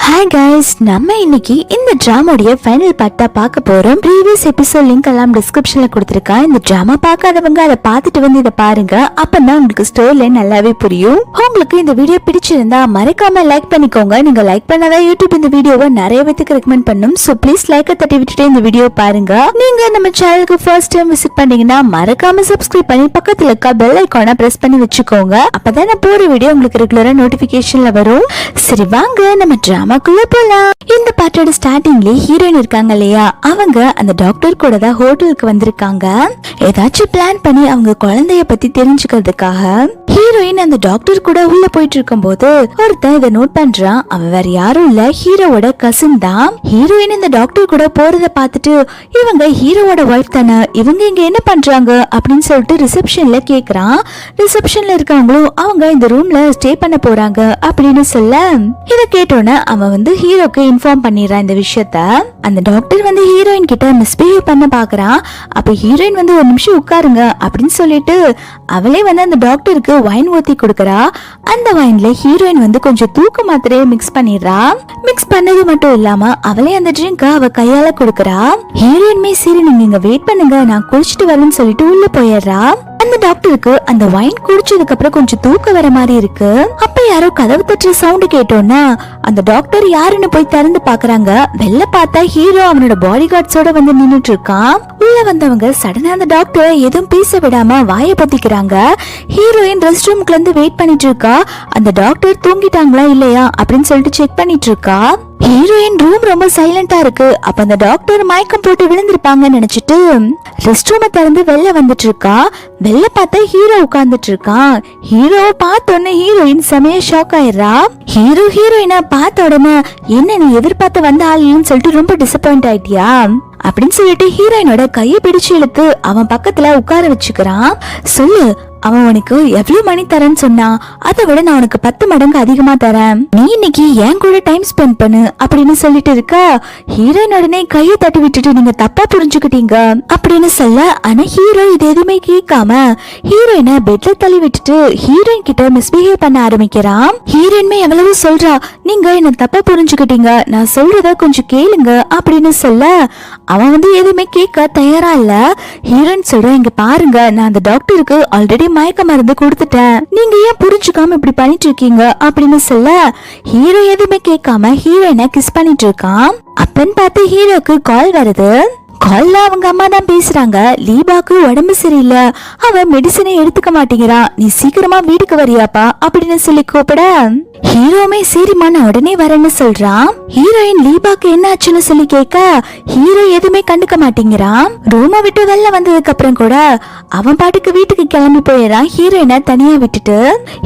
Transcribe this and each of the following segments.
Hi guys, நம்ம இன்னைக்கு இந்த டிராமாவுடைய ஃபைனல் பார்ட்டா பார்க்க போறோம். ப்ரீவியஸ் எபிசோட் லிங்க் எல்லாம் டிஸ்கிரிப்ஷன்ல கொடுத்திருக்கேன். இந்த டிராமா பார்க்காதவங்க அதை பார்த்துட்டு வந்து இதை பாருங்க. அப்பதான் உங்களுக்கு ஸ்டோரி லைன் நல்லாவே புரியும். உங்களுக்கு இந்த வீடியோ பிடிச்சிருந்தா மறக்காம லைக் பண்ணிக்கோங்க. நீங்க லைக் பண்ணாதான் யூடியூப் இந்த வீடியோவை நிறைய பேருக்கு ரெக்கமெண்ட் பண்ணும். சோ ப்ளீஸ் லைக்கை தட்டி விட்டுட்டு இந்த வீடியோ பாருங்க. நீங்க நம்ம சேனலுக்கு ஃபர்ஸ்ட் டைம் விசிட் பண்ணீங்கன்னா மறக்காம சப்ஸ்கிரைப் பண்ணி பக்கத்துல இருக்க பெல் ஐகானை பிரஸ் பண்ணி வச்சுக்கோங்க. அப்பதான் நான் போற வீடியோ உங்களுக்கு ரெகுலரா நோட்டிபிகேஷன்ல வரும். சரி வாங்க நம்ம டிராமாக்குள்ள போலாம். இந்த பாட்டோட ஸ்டார்டிங்ல ஹீரோயின் இருக்காங்க இல்லையா, அவங்க அந்த டாக்டர் கூட தான் ஹோட்டலுக்கு வந்திருக்காங்க. ஏதாச்சும் பிளான் பண்ணி அவங்க குழந்தைய பத்தி தெரிஞ்சுக்கிறதுக்காக ஹீரோயின் அந்த டாக்டர் கூட உள்ள போயிட்டு இருக்கும் போது ஒருத்தன் இதை நோட் பண்றான். அவன் வேற யாரும் இல்ல, ஹீரோவோட கசின் தான். ஹீரோயின் இந்த டாக்டர் கூட போறத பார்த்துட்டு இவங்க ஹீரோவோட ஒய்ஃப் தானே, இவங்க இங்க என்ன பண்றாங்க அப்படின்னு சொல்லிட்டு ரிசப்ஷன்ல கேக்குறான். ரிசப்ஷன்ல இருக்கவங்களும் அவங்க இந்த ரூம்ல ஸ்டே பண்ண போறாங்க அப்படின்னு சொல்ல இத கேட்டோன்னு அவன் வந்து ஹீரோக்கு இன்ஃபார்ம் பண்ணிடுறான் இந்த விஷயத்த. அந்த டாக்டர் வந்து ஹீரோயின் கிட்ட மிஸ்பிஹேவ் பண்ண பாக்குறான். அப்ப ஹீரோயின் வந்து ஒரு நிமிஷம் உட்காருங்க அப்படின்னு சொல்லிட்டு அவளே வந்து அந்த டாக்டருக்கு வைன் ஊத்தி கொடுக்கறா. அந்த வைன்ல ஹீரோயின் வந்து கொஞ்சம் தூக்க மாத்திரையை மிக்ஸ் பண்ணிடுறா. மிக்ஸ் பண்ணது மட்டும் இல்லாம அவளே அந்த ட்ரிங்க் அவ கையால கொடுக்கறா. ஹீரோயின்மே சரி நீங்க இங்க வெயிட் பண்ணுங்க, நான் குடிச்சிட்டு வரேன்னு சொல்லிட்டு உள்ள போயிடுறா. அந்த டாக்டருக்கு அந்த வைன் குடிச்சதுக்கு அப்புறம் கொஞ்சம் தூக்கம் வர மாதிரி இருக்கு. அப்ப யாரோ கதவு தட்டுற சவுண்ட் கேட்டோன்னா அந்த டாக்டர் யாருன்னு போய் திறந்து பாக்குறாங்க. வெளில பார்த்தா ஹீரோ அவனோட பாடி கார்ட்ஸோட வந்து நின்னுட்டு இருக்கான். உள்ள வந்தவங்க சடனா அந்த டாக்டர் எதுவும் பேச விடாம வாயை பத்திக்கிறாங்க. ஹீரோயின் ரெஸ்ட் ரூம்ல இருந்து வெயிட் பண்ணிட்டு இருக்கா. அந்த டாக்டர் தூங்கிட்டாங்களா இல்லையா அப்படின்னு சொல்லிட்டு செக் பண்ணிட்டு இருக்கா. ஹீரோயின் ரூம் ரொம்ப சைலண்டா இருக்கு. அப்ப அந்த டாக்டர் மயக்கம் போட்டு விழுந்திருப்பாங்கன்னு நினைச்சிட்டு ரெஸ்ட் ரூமை திறந்து வெளில வந்துட்டு இருக்கா. வெளில பார்த்தா ஹீரோ உட்கார்ந்துட்டு இருக்கான். ஹீரோவை பார்த்த உடனே ஹீரோயின் செமையா ஷாக் ஆயிடுறா. ஹீரோயினை பார்த்த உடனே என்ன நீ எதிர்பார்த்து வந்த ஆளுன்னு சொல்லிட்டு ரொம்ப டிசப்பாயிண்ட் ஆயிட்டியா அப்படின்னு சொல்லிட்டு ஹீரோயினோட கையை பிடிச்சு இழுத்து அவன் பக்கத்துல உட்கார வச்சுக்கிறான். சொல்லு, அவன் உனக்கு எவ்வளவு மணி தரேன்னு சொன்னா அதை விட நான் உனக்கு 10 மடங்கு அதிகமா தரேன், நீ இன்னைக்கு என் கூட டைம் ஸ்பெண்ட் பண்ணு அப்படின்னு சொல்லிட்டு இருக்க. ஹீரோயின் உடனே கையை தட்டி விட்டுட்டு நீங்க தப்பா புரிஞ்சுக்கிட்டீங்க அப்படின்னு சொல்ல, ஆனா ஹீரோ இது எதுவுமே கேட்காம ஹீரோயினை பெட்ல தள்ளி விட்டுட்டு ஹீரோயின் கிட்ட மிஸ்பிஹேவ் பண்ண ஆரம்பிக்கிறான். ஹீரோயின்மே எவ்வளவு சொல்றா, நீங்க என்ன தப்பா புரிஞ்சுக்கிட்டீங்க, நான் சொல்றத கொஞ்சம் கேளுங்க அப்படின்னு சொல்ல அவன் வந்து எதுவுமே கேட்க தயாரா இல்ல. ஹீரோயின் சொல்ற, இங்க பாருங்க, நான் அந்த டாக்டருக்கு ஆல்ரெடி மயக்க மருந்து கொடுத்துட்டேன், நீங்க ஏன் புரிஞ்சுக்காம இப்படி பண்ணிட்டு இருக்கீங்க அப்படின்னு சொல்ல ஹீரோ எதுவுமே கேட்காம ஹீரோயினை கிஸ் பண்ணிட்டு இருக்கான். அப்பன்னு பார்த்து ஹீரோக்கு கால் வருது. கால்ல அவங்க அம்மா தான் பேசுறாங்க. லீபாக்கு உடம்பு சரியில்லை, அவ மெடிசனை எடுத்துக்க மாட்டேங்கிறான், நீ சீக்கிரமா வீட்டுக்கு வரியாப்பா அப்படின்னு சொல்லி கூப்பிட ஹீரோமே சரிம்மா நான் உடனே வரேன்னு சொல்றான். ஹீரோயின் லீபாக்கு என்ன ஆச்சுன்னு சொல்லி கேட்க ஹீரோ எதுவுமே கண்டுக்க மாட்டேங்கிறான். ரூமை விட்டு வெளில வந்ததுக்கு அப்புறம் கூட அவன் பாட்டுக்கு வீட்டுக்கு கிளம்பி போயிடறான். ஹீரோயினை தனியா விட்டுட்டு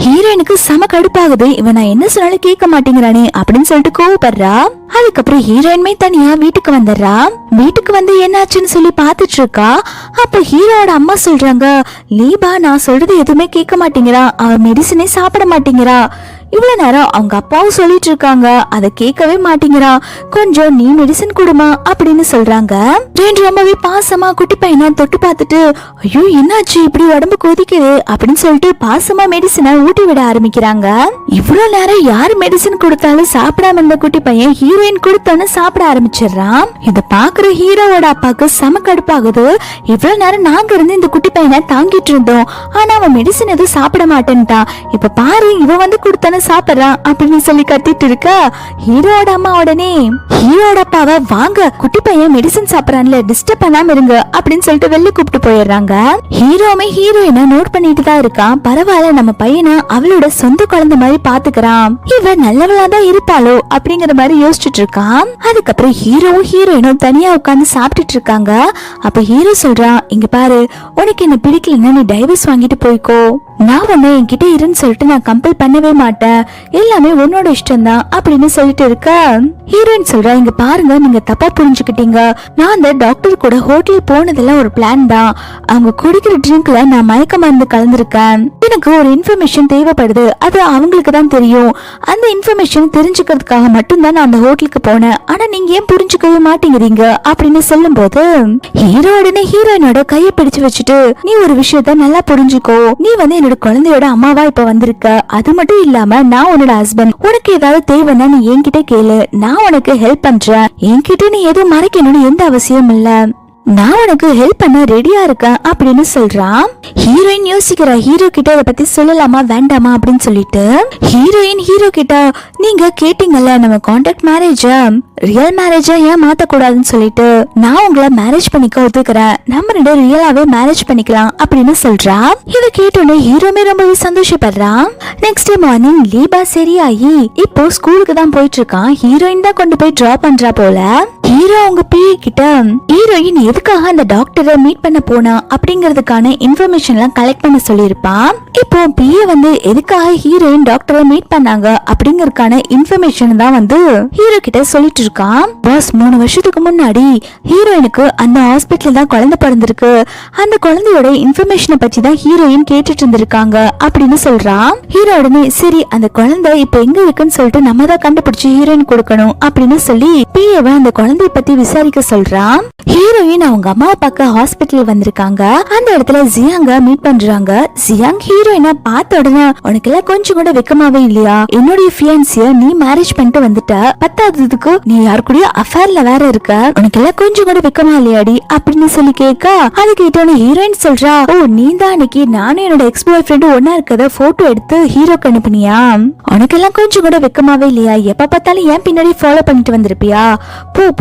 ஹீரோயினுக்கு செம கடுப்பாகுது. இவன் நான் என்ன சொன்னாலும் கேட்க மாட்டேங்கிறானே அப்படின்னு சொல்லிட்டு கோவப்படுறா. அதுக்கப்புறம் ஹீரோயின்மே தனியா வீட்டுக்கு வந்துடுறா. வீட்டுக்கு வந்து என்னாச்சுன்னு சொல்லி பாத்துட்டு இருக்கா. அப்ப ஹீரோட அம்மா சொல்றாங்க, லீபா நான் சொல்றது எதுவுமே கேட்க மாட்டேங்கிறா, அவன் மெடிசனே சாப்பிட மாட்டேங்கிறா, இவ்வளவு நேரம் அவங்க அப்பாவும் சொல்லிட்டு இருக்காங்க, அதை கேட்கவே மாட்டேங்கிறா, கொஞ்சம் நீ மெடிசன் கொடுமா அப்படின்னு சொல்றாங்க. ரொம்பவே பாசமா குட்டி பையனா தொட்டு பார்த்துட்டு ஐயோ என்னாச்சு இப்படி உடம்பு கொதிக்குது அப்படின்னு சொல்லிட்டு பாசமா மெடிசனை ஊட்டி விட ஆரம்பிக்கிறாங்க. இவ்வளவு நேரம் யாரு மெடிசன் கொடுத்தாலும் சாப்பிடாம இருந்த குட்டி பையன் ஹீரோயின் கொடுத்தோன்னு சாப்பிட ஆரம்பிச்சிடுறான். இத பாக்குற ஹீரோவோட அப்பாக்கு செம கடுப்பாகுது. இவ்வளவு நேரம் நாங்க இருந்து இந்த குட்டி பையனை தாங்கிட்டு இருந்தோம், ஆனா அவன் மெடிசன் எதுவும் சாப்பிட மாட்டேன்ட்டான், இப்ப பாரு இவன் வந்து கொடுத்தானே சாப்பிடுறான் அப்படின்னு சொல்லி கத்திட்டு இருக்க ஹீரோட அம்மா உடனே ஹீரோட அப்பாவை வாங்க குட்டி பையன் மெடிசன் சாப்பிடறான்ல டிஸ்டர்ப் பண்ணாம இருங்க அப்படின்னு சொல்லிட்டு வெளில கூப்பிட்டு போயிடுறாங்க. ஹீரோமே ஹீரோயினை நோட் பண்ணிட்டு தான் இருக்கான். பரவாயில்ல நம்ம பையனை அவளோட சொந்த குழந்தை மாதிரி பாத்துக்கிறான், இவ நல்லவளா தான் இருப்பாளோ அப்படிங்கிற மாதிரி யோசிச்சுட்டு இருக்கான். அதுக்கப்புறம் ஹீரோவும் ஹீரோயினும் தனியா உட்கார்ந்து சாப்பிட்டுட்டு இருக்காங்க. அப்ப ஹீரோ சொல்றான், இங்க பாரு உனக்கு என்ன பிடிக்கலன்னா நீ டைவர்ஸ் வாங்கிட்டு போய்க்கோ, நான் வந்து என்கிட்ட இருன்னு சொல்லிட்டு நான் கம்பல் பண்ணவே மாட்டேன், எல்லாமே உன்னோட இஷ்டம் தான் அப்படின்னு சொல்லிட்டு இருக்க ஹீரோயின் சொல்றா, இங்க பாருங்க நீங்க தப்பா புரிஞ்சுக்கிட்டீங்க, நான் அந்த டாக்டர் கூட ஹோட்டல் போனதெல்லாம் ஒரு பிளான் தான், அவங்க குடிக்கிற ட்ரிங்க்ல நான் மயக்க மருந்து கலந்துருக்கேன், எனக்கு ஒரு இன்ஃபர்மேஷன் தேவைப்படுது, அது அவங்களுக்கு தான் தெரியும், அந்த இன்ஃபர்மேஷன் தெரிஞ்சுக்கிறதுக்காக மட்டும்தான் நான் அந்த ஹோட்டலுக்கு போனேன், ஆனா நீங்க ஏன் புரிஞ்சுக்கவே மாட்டேங்கிறீங்க அப்படின்னு சொல்லும் போது ஹீரோ உடனே ஹீரோயினோட கையை பிடிச்சு வச்சுட்டு நீ ஒரு விஷயத்த நல்லா புரிஞ்சுக்கோ, நீ வந்து என்னோட குழந்தையோட அம்மாவா இப்ப வந்திருக்க. அது மட்டும் இல்லாம நான் உன்னோட ஹஸ்பண்ட். உனக்கு ஏதாவது தேவைன்னா நீ என்கிட்ட கேளு, நான் உனக்கு ஹெல்ப் பண்றேன். என்கிட்ட நீ எதுவும் மறைக்கணும்னு எந்த அவசியம் இல்ல, நான் உனக்கு ஹெல்ப் பண்ண ரெடியா இருக்கேன் அப்படின்னு சொல்றான். ஹீரோயின் யோசிக்கிறா, ஹீரோ கிட்ட இத பத்தி சொல்லலாமா வேண்டாமா அப்படின்னு சொல்லிட்டு. ஹீரோயின் ஹீரோ கிட்ட, நீங்க கேட்டீங்கல்ல நம்ம கான்ட்ராக்ட் மேரேஜ ரியல் மேரேஜ ஏன் மாத்தக்கூடாதுன்னு சொல்லிட்டு, நான் உங்களை மேரேஜ் பண்ணிக்க ஒத்துக்கிறேன், நம்ம ரெண்டு ரியலாவே மேரேஜ் பண்ணிக்கலாம் அப்படின்னு சொல்றா. இத கேட்டோன்னே ஹீரோமே ரொம்பவே சந்தோஷப்படுறான். நெக்ஸ்ட் டே மார்னிங் லீபா சரியாயி இப்போ ஸ்கூலுக்கு தான் போயிட்டு இருக்கான். ஹீரோயின் தான் கொண்டு போய் டிராப் பண்றா போல. ஹீரோ அவங்க பிஏ கிட்ட ஹீரோயின் எதுக்காக அந்த டாக்டரை மீட் பண்ண போனா அப்படிங்கறதுக்கான இன்ஃபர்மேஷன் எல்லாம் கலெக்ட் பண்ண சொல்லியிருப்பான். இப்போ பிஏ வந்து எதுக்காக ஹீரோயின் டாக்டரை மீட் பண்ணாங்க அப்படிங்கறதுக்கான இன்ஃபர்மேஷன் தான் வந்து ஹீரோ கிட்ட சொல்லிட்டு இருக்கான். பாஸ் 3 வருஷத்துக்கு முன்னாடி ஹீரோயினுக்கு அந்த ஹாஸ்பிட்டல் தான் குழந்தை பிறந்திருக்கு, அந்த குழந்தையோட இன்ஃபர்மேஷனை பத்தி தான் ஹீரோயின் கேட்டுட்டு இருந்திருக்காங்க அப்படின்னு சொல்றான். ஹீரோ உடனே சரி அந்த குழந்தை இப்ப எங்க இருக்குன்னு சொல்லிட்டு நம்ம தான் கண்டுபிடிச்சு ஹீரோயின் கொடுக்கணும் அப்படின்னு சொல்லி பிஏவை அந்த குழந்தைய பத்தி விசாரிக்க சொல்றான். ஹீரோயின் அவங்க அம்மா பார்க்க ஹாஸ்பிட்டல் வந்திருக்காங்க. அந்த இடத்துல ஜியாங்க மீட் பண்றாங்க. ஜியாங் ஹீரோயினை பார்த்த உடனே உனக்கு எல்லாம் கொஞ்சம் கூட வெக்கமாவே இல்லையா, என்னுடைய ஃபியான்சிய நீ மேரேஜ் பண்ணிட்டு வந்துட்ட, பத்தாததுக்கு நீ யாரு கூடயோ அஃபேர்ல வேற இருக்க, உனக்கு எல்லாம் கொஞ்சம் கூட வெக்கமா இல்லையாடி அப்படின்னு சொல்லி கேட்க, அது கேட்டோன்னு ஹீரோயின் சொல்றா, ஓ நீ தான் அன்னைக்கு நானும் என்னோட எக்ஸ் பாய் ஃப்ரெண்டு ஒன்னா இருக்கத போட்டோ எடுத்து ஹீரோக்கு அனுப்புனியா, உனக்கு எல்லாம் கொஞ்சம் கூட வெக்கமாவே இல்லையா, எப்ப பார்த்தாலும் ஏன் பின்னாடி ஃபாலோ பண்ணிட்டு வந்திருப்பியா,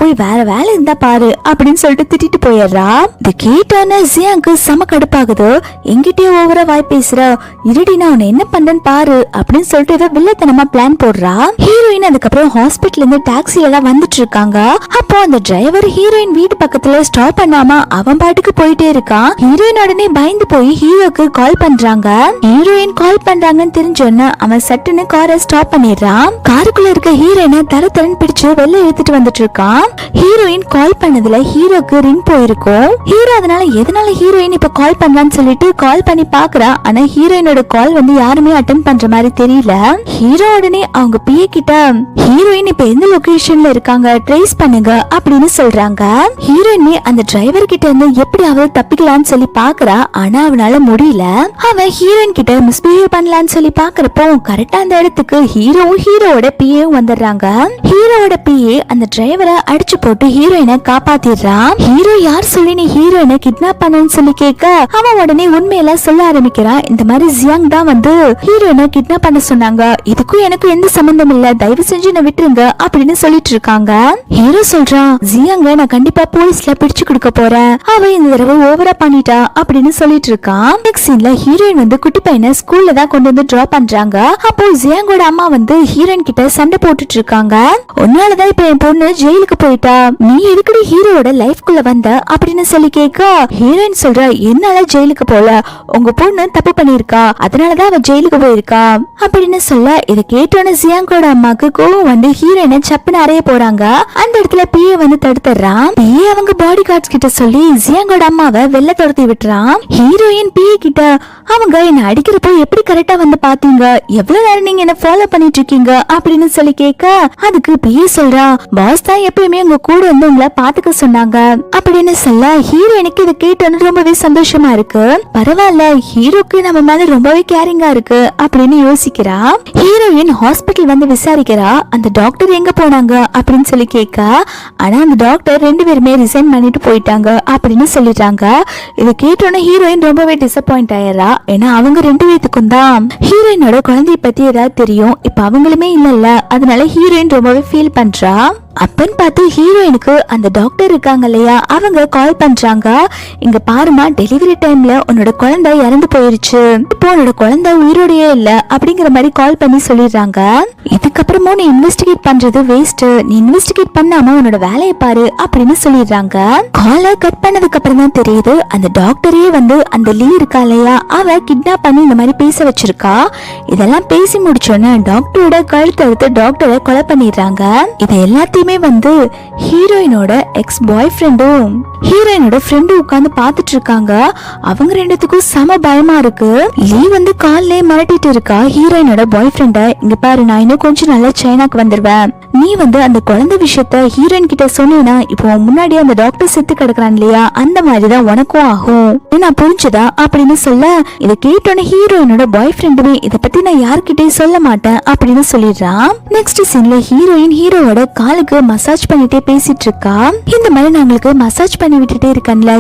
போய் வேற வேலை இருந்தா பாரு அப்படின்னு சொல்லிட்டு திட்டிட்டு போயிடுறா. இது கேட்டான ஜியாங்கு செம கடுப்பாகுது. எங்கிட்டயே ஓவரா வாய் பேசுற, இருடி நான் உன்னை என்ன பண்றேன்னு பாரு அப்படின்னு சொல்லிட்டு ஏதோ வில்லத்தனமா பிளான் போடுறா. ஹீரோயின் அதுக்கப்புறம் ஹாஸ்பிட்டல் இருந்து டாக்ஸில எல்லாம் வந்துட்டு இருக்காங்க. அப்போ அந்த டிரைவர் ஹீரோயின் வீட்டு பக்கத்துல ஸ்டாப் பண்ணாம அவன் பாட்டுக்கு போயிட்டே இருக்கான். ஹீரோயின் உடனே பயந்து போய் ஹீரோக்கு கால் பண்றாங்க. ஹீரோயின் கால் பண்றாங்கன்னு தெரிஞ்சோன்னு அவன் சட்டுன்னு காரை ஸ்டாப் பண்ணிடுறான். காருக்குள்ள இருக்க ஹீரோயினை தரன்னு பிடிச்சு வெளில எடுத்துட்டு வந்துட்டு இருக்கான். ஹீரோயின் கால் பண்ணதுல ஹீரோக்கு ரிங் போயிருக்கும். ஹீரோ அதனால எதனால ஹீரோயின் இப்ப கால் பண்ணலான்னு சொல்லிட்டு கால் பண்ணி பாக்குறா. ஆனா ஹீரோயினோட கால் வந்து யாருமே அட்டென்ட் பண்ற மாதிரி தெரியல. ஹீரோ உடனே அவங்க பிஏ கிட்ட ஹீரோயின் இப்ப எந்த லொகேஷன்ல இருக்காங்க ட்ரேஸ் பண்ணுங்க அப்படின்னு சொல்றாங்க. ஹீரோயின் அந்த டிரைவர் கிட்ட இருந்து எப்படியாவது தப்பிக்கலாம்னு சொல்லி பாக்குறா. ஆனா அவனால முடியல. அவன் ஹீரோயின் கிட்ட மிஸ்பிஹேவ் பண்ணலாம்னு சொல்லி பாக்குறப்போ கரெக்டா அந்த இடத்துக்கு ஹீரோவோட பிஏவும் வந்துடுறாங்க. ஹீரோவோட பிஏ அந்த டிரைவரை அடிச்சு போட்டு ஹீரோயினை காப்பாத்திடுறான். ஹீரோ யார் சொல்லி நீ ஹீரோயினை கிட்னாப் பண்ணன்னு சொல்லி கேட்க அவன் உடனே உண்மையெல்லாம் சொல்ல ஆரம்பிக்கிறான். இந்த மாதிரி ஜியாங் தான் வந்து ஹீரோயினை கிட்னாப் பண்ண சொன்னாங்க, இதுக்கும் எனக்கு எந்த சம்பந்தம் இல்ல, தயவு செஞ்சு என்ன விட்டுருங்க அப்படின்னு சொல்லிட்டு இருக்காங்க. ஹீரோ சொல்றான், ஜியாங்க நான் கண்டிப்பா போலீஸ்ல பிடிச்சு கொடுக்க போறேன், அவ இந்த தடவை ஓவரா பண்ணிட்டா அப்படின்னு சொல்லிட்டு இருக்கான். நெக்ஸ்ட் சீன்ல ஹீரோயின் வந்து குட்டி பையனை ஸ்கூல்ல தான் கொண்டு வந்து டிராப் பண்றாங்க. அப்போ ஜியாங்கோட அம்மா வந்து ஹீரோயின் கிட்ட சண்டை போட்டுட்டு இருக்காங்க. உன்னாலதான் இப்ப என் பொண்ணு ஜெயிலுக்கு போயிட்டா, நீ எதுக்கடி ஹீரோட லைஃப்குள்ள வந்த அப்படின்னு சொல்லி கேட்க ஹீரோயின் சொல்ற, என்னால ஜெயிலுக்கு போல, உங்க பொண்ணு தப்பு பண்ணிருக்கா, அதனாலதான் அவ ஜெயிலுக்கு போயிருக்கா அப்படின்னு சொல்ல, இதை கேட்டோன்னு ஜியாங்கோட அம்மாக்கு கோவம் வந்து ஹீரோயினை சப்புன்னு அறைய போறாங்க. அந்த இடத்துல பிஏ வந்து தடுத்துறான். பிஏ அவங்க பாடி கார்ட்ஸ் கிட்ட சொல்லி ஜியாங்கோட அம்மாவை வெளில துரத்தி விட்டுறான். ஹீரோயின் பிஏ கிட்ட, அவங்க என்ன அடிக்கிறப்போ எப்படி கரெக்டா வந்து பாத்தீங்க, எவ்வளவு நேரம் நீங்க என்ன ஃபாலோ பண்ணிட்டு இருக்கீங்க அப்படின்னு சொல்லி கேட்க, அதுக்கு பிஏ சொல்றா, பாஸ் தான் எப்பயுமே உங்க கூட வந்து உங்களை பாத்துக்க சொன்னாங்க அப்படின்னு சொல்ல, ஹீரோயினுக்கு இதை கேட்டோன்னு ரொம்பவே சந்தோஷமா இருக்கு. பரவாயில்ல, ஹீரோக்கு நம்ம மேல ரொம்பவே கேரிங்கா இருக்கு அப்படின்னு யோசிக்கிறா. ஹீரோயின் ஹாஸ்பிட்டல் வந்து விசாரிக்கிறா, அந்த டாக்டர் எங்க போனாங்க அப்படின்னு சொல்லி கேட்க, ஆனா அந்த டாக்டர் 2 பேருமே ரிசைன் பண்ணிட்டு போயிட்டாங்க அப்படின்னு சொல்லிட்டாங்க. இதை கேட்டோன்னு ஹீரோயின் ரொம்பவே டிசப்பாயிண்ட் ஆயிடுறா. ஏன்னா அவங்க 2 பேத்துக்கும் தான் ஹீரோயினோட குழந்தைய பத்தி ஏதாவது தெரியும், இப்ப அவங்களுமே இல்ல, அதனால ஹீரோயின் ரொம்பவே ஃபீல் பண்றா. அப்பன்னு பார்த்து ஹீரோயினுக்கு அந்த டாக்டர் இருக்காங்க இல்லையா, அவங்க கால் பண்றாங்க. இங்க பாருமா, டெலிவரி டைம்ல உன்னோட குழந்தை இறந்து போயிருச்சு, இப்போ உன்னோட குழந்தை உயிரோடையே இல்ல அப்படிங்கிற மாதிரி கால் பண்ணி சொல்லிடுறாங்க. இதுக்கப்புறமும் நீ இன்வெஸ்டிகேட் பண்றது வேஸ்ட், நீ இன்வெஸ்டிகேட் பண்ணாம உன்னோட வேலையை பாரு அப்படின்னு சொல்லிடுறாங்க. காலை கட் பண்ணதுக்கு அப்புறம் தான் தெரியுது அந்த டாக்டரே வந்து அந்த லீ இருக்கா இல்லையா, அவ கிட்னாப் பண்ணி இந்த மாதிரி பேச வச்சிருக்கா. இதெல்லாம் பேசி முடிச்சோன்னு டாக்டரோட கழுத்து எடுத்து டாக்டரை கொலை பண்ணிடுறாங்க. இது எல்லாத்தையும் அங்கேயுமே வந்து ஹீரோயினோட எக்ஸ் பாய் ஃப்ரெண்டும் ஹீரோயினோட ஃப்ரெண்டும் உட்கார்ந்து பாத்துட்டு இருக்காங்க. அவங்க ரெண்டுத்துக்கும் சம பயமா இருக்கு. லீ வந்து கால்லே மிரட்டிட்டு இருக்கா ஹீரோயினோட பாய் ஃப்ரெண்ட, இங்க பாரு நான் இன்னும் கொஞ்சம் நல்லா சைனாக்கு வந்துருவேன், நீ வந்து அந்த குழந்தை விஷயத்த ஹீரோயின் கிட்ட சொன்னீங்கன்னா இப்போ முன்னாடி அந்த டாக்டர் செத்து கிடக்குறான் இல்லையா, அந்த மாதிரிதான் உனக்கும் ஆகும், நான் புரிஞ்சுதா அப்படின்னு சொல்ல, இதை கேட்டோன்னு ஹீரோயினோட பாய் ஃப்ரெண்டுமே இதை பத்தி நான் யார்கிட்டயும் சொல்ல மாட்டேன் அப்படின்னு சொல்லிடுறான். நெக்ஸ்ட் சீன்ல ஹீரோயின் ஹீரோவோட காலுக்கு மசாஜ் பண்ணிட்டே பேசிட்டு இருக்கா. இந்த மாதிரி நான் உங்களுக்கு மசாஜ் பண்ணி விட்டுட்டே இருக்கேன்ல,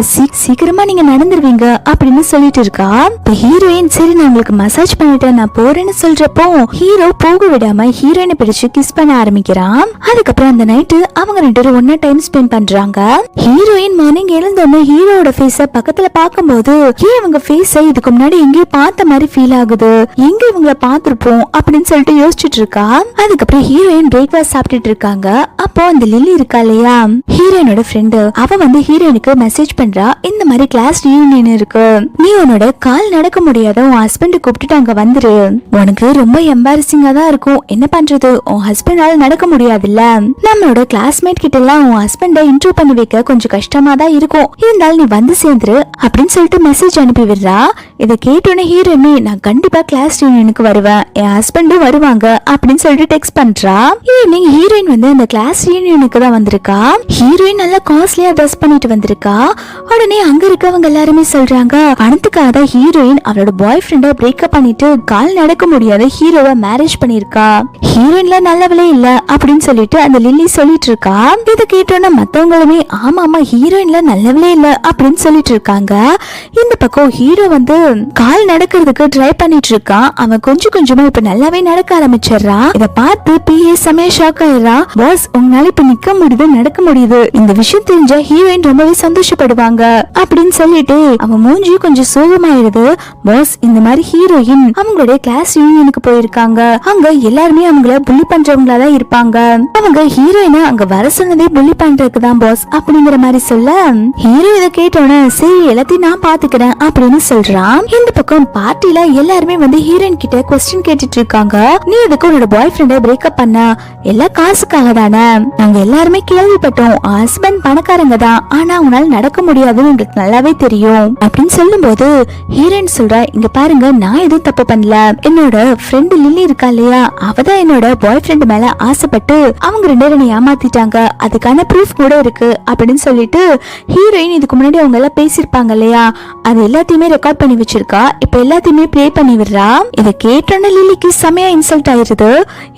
சீக்கிரமா நீங்க நடந்துருவீங்க அப்படின்னு சொல்லிட்டு இருக்கா. இப்ப ஹீரோயின் சரி நான் உங்களுக்கு மசாஜ் பண்ணிட்டேன் நான் போறேன்னு சொல்றப்போ ஹீரோ போக விடாம ஹீரோயினை பிடிச்சு கிஸ் பண்ண ஆரம்பிக்கிறான். அதுக்கப்புறம் அந்த நைட்டு அவங்க ரெண்டு பேரும் ஒன்னா டைம் ஸ்பெண்ட் பண்றாங்க. ஹீரோயின் மார்னிங் எழுந்தோடனே ஹீரோட ஃபேஸ பக்கத்துல பாக்கும்போது ஏன் இவங்க ஃபேஸ இதுக்கு முன்னாடி எங்கேயோ பார்த்த மாதிரி ஃபீல் ஆகுது, எங்க இவங்கள பாத்துருப்போம் அப்படின்னு சொல்லிட்டு யோசிச்சுட்டு இருக்கா. அதுக்கப்புறம் ஹீரோயின் பிரேக்ஃபாஸ்ட் சாப்பிட்டுட்டு இருக்காங்க. அப்போ அந்த லில்லி இருக்கா இல்லையா ஹீரோயினோட ஃப்ரெண்டு, அவ வந்து ஹீரோயினுக்கு மெசேஜ் பண்றா, இந்த மாதிரி கிளாஸ் ரீயூனியன் இருக்கு, நீ உன்னோட கால் நடக்க முடியாத உன் ஹஸ்பண்ட் கூப்பிட்டுட்டு அங்க வந்துரு, உனக்கு ரொம்ப எம்பாரசிங்கா தான் இருக்கும், என்ன பண்றது உன் ஹஸ்பண்டால நடக்க முடியாதுல்ல, நம்மளோட கிளாஸ்மேட் கிட்ட எல்லாம் உன் ஹஸ்பண்ட இன்ட்ரோ பண்ணி வைக்க கொஞ்சம் கஷ்டமா தான் இருக்கும், இருந்தாலும் நீ வந்து சேர்ந்துரு அப்படின்னு சொல்லிட்டு மெசேஜ் அனுப்பி விடுறா. இதை கேட்டோன்னே ஹீரோயினி நான் கண்டிப்பா கிளாஸ் ரீயூனியனுக்கு வருவேன், என் ஹஸ்பண்டும் வருவாங்க அப்படின்னு சொல்லிட்டு டெக்ஸ்ட் பண்றா. ஈவினிங் ஹீரோயின் வந்து அந்த கிளாஸ் ரீயூனியனுக்கு தான் வந்திருக்கா. ஹீரோயின் நல்லா காஸ்ட்லியா ட்ரெஸ் பண்ணிட்டு வந்திருக்கா. உடனே அங்க இருக்கவங்க எல்லாருமே சொல்றாங்க பணத்துக்காக தான் ஹீரோயின் அவளோட பாய் ஃப்ரெண்ட பிரேக்கப் பண்ணிட்டு கால் நடக்க முடியாத ஹீரோவை மேரேஜ் பண்ணிருக்கா, ஹீரோயின்ல நல்லவளே இல்ல அப்படின்னு சொல்லிட்டு அந்த லில்லி சொல்லிட்டு இருக்கா. இதை கேட்டோன்னா மத்தவங்களுமே ஆமா ஆமா ஹீரோயின்ல நல்லவளே இல்ல அப்படின்னு சொல்லிட்டு இருக்காங்க. இந்த பக்கம் ஹீரோ வந்து கால் நடக்கிறதுக்கு ட்ரை பண்ணிட்டு இருக்கான். அவன் கொஞ்சம் கொஞ்சமா இப்ப நல்லாவே நடக்க ஆரம்பிச்சிடுறான். இத பார்த்து பிஏ செமையா ஷாக் ஆயிடுறா. பாஸ் உங்களால இப்ப நிக்க முடியுது நடக்க முடியுது, இந்த விஷயம் தெரிஞ்ச ஹீரோயின் ரொம்பவே சந்தோஷப்படுவாங்க அப்படின்னு சொல்லிட்டு அவன் மூஞ்சி கொஞ்சம் சோகமாயிருது. பாஸ் இந்த மாதிரி ஹீரோயின் அவங்களுடைய கிளாஸ் யூனியனுக்கு போயிருக்காங்க, அங்க எல்லாருமே அவங்கள புள்ளி பண்றவங்களா தான் இருப்பாங்க, அவங்க ஹீரோயினை அங்க வர சொன்னதே புள்ளி பண்றதுக்கு தான் பாஸ் அப்படிங்கிற மாதிரி சொல்ல ஹீரோ இதை கேட்டோன்னு சரி எல்லாத்தையும் நான் பாத்துக்கிறேன் அப்படின்னு சொல்றான். இந்த பக்கம் பார்ட்டில எல்லாருமே வந்து ஹீரோயின் கிட்ட கொஸ்டின் கேட்டுட்டு இருக்காங்க, நீ எதுக்கு உன்னோட பாய் ஃப்ரெண்ட பிரேக்கப் பண்ண, எல்லா காசுக்காக தானே, நாங்க எல்லாருமே கேள்விப்பட்டோம் ஹஸ்பண்ட் பணக்காரங்க தான், ஆனா உன்னால நடக்க முடியாதுன்னு உங்களுக்கு நல்லாவே தெரியும் அப்படின்னு சொல்லும் போது ஹீரோயின் சொல்றா இங்க பாருங்க நான் எதுவும் தப்பு பண்ணல, என்னோட ஃப்ரெண்டு லில்லி இருக்கா இல்லையா அவதான் என்னோட பாய் ஃப்ரெண்ட் மேல ஆசைப்பட்டு அவங்க ரெண்டு பேரும் ஏமாத்திட்டாங்க, அதுக்கான ப்ரூஃப் கூட இருக்கு அப்படின்னு சொல்லிட்டு ஹீரோயின் இதுக்கு முன்னாடி அவங்க எல்லாம் பேசிருப்பாங்க இல்லையா அது எல்லாத்தையுமே ரெக்கார்ட் பண்ணி வச்சிருக்கா. இப்ப எல்லாத்தையுமே ப்ளே பண்ணி விடுறா. இதை கேட்டோன்னு லில்லிக்கு செமையா இன்சல்ட் ஆயிருது,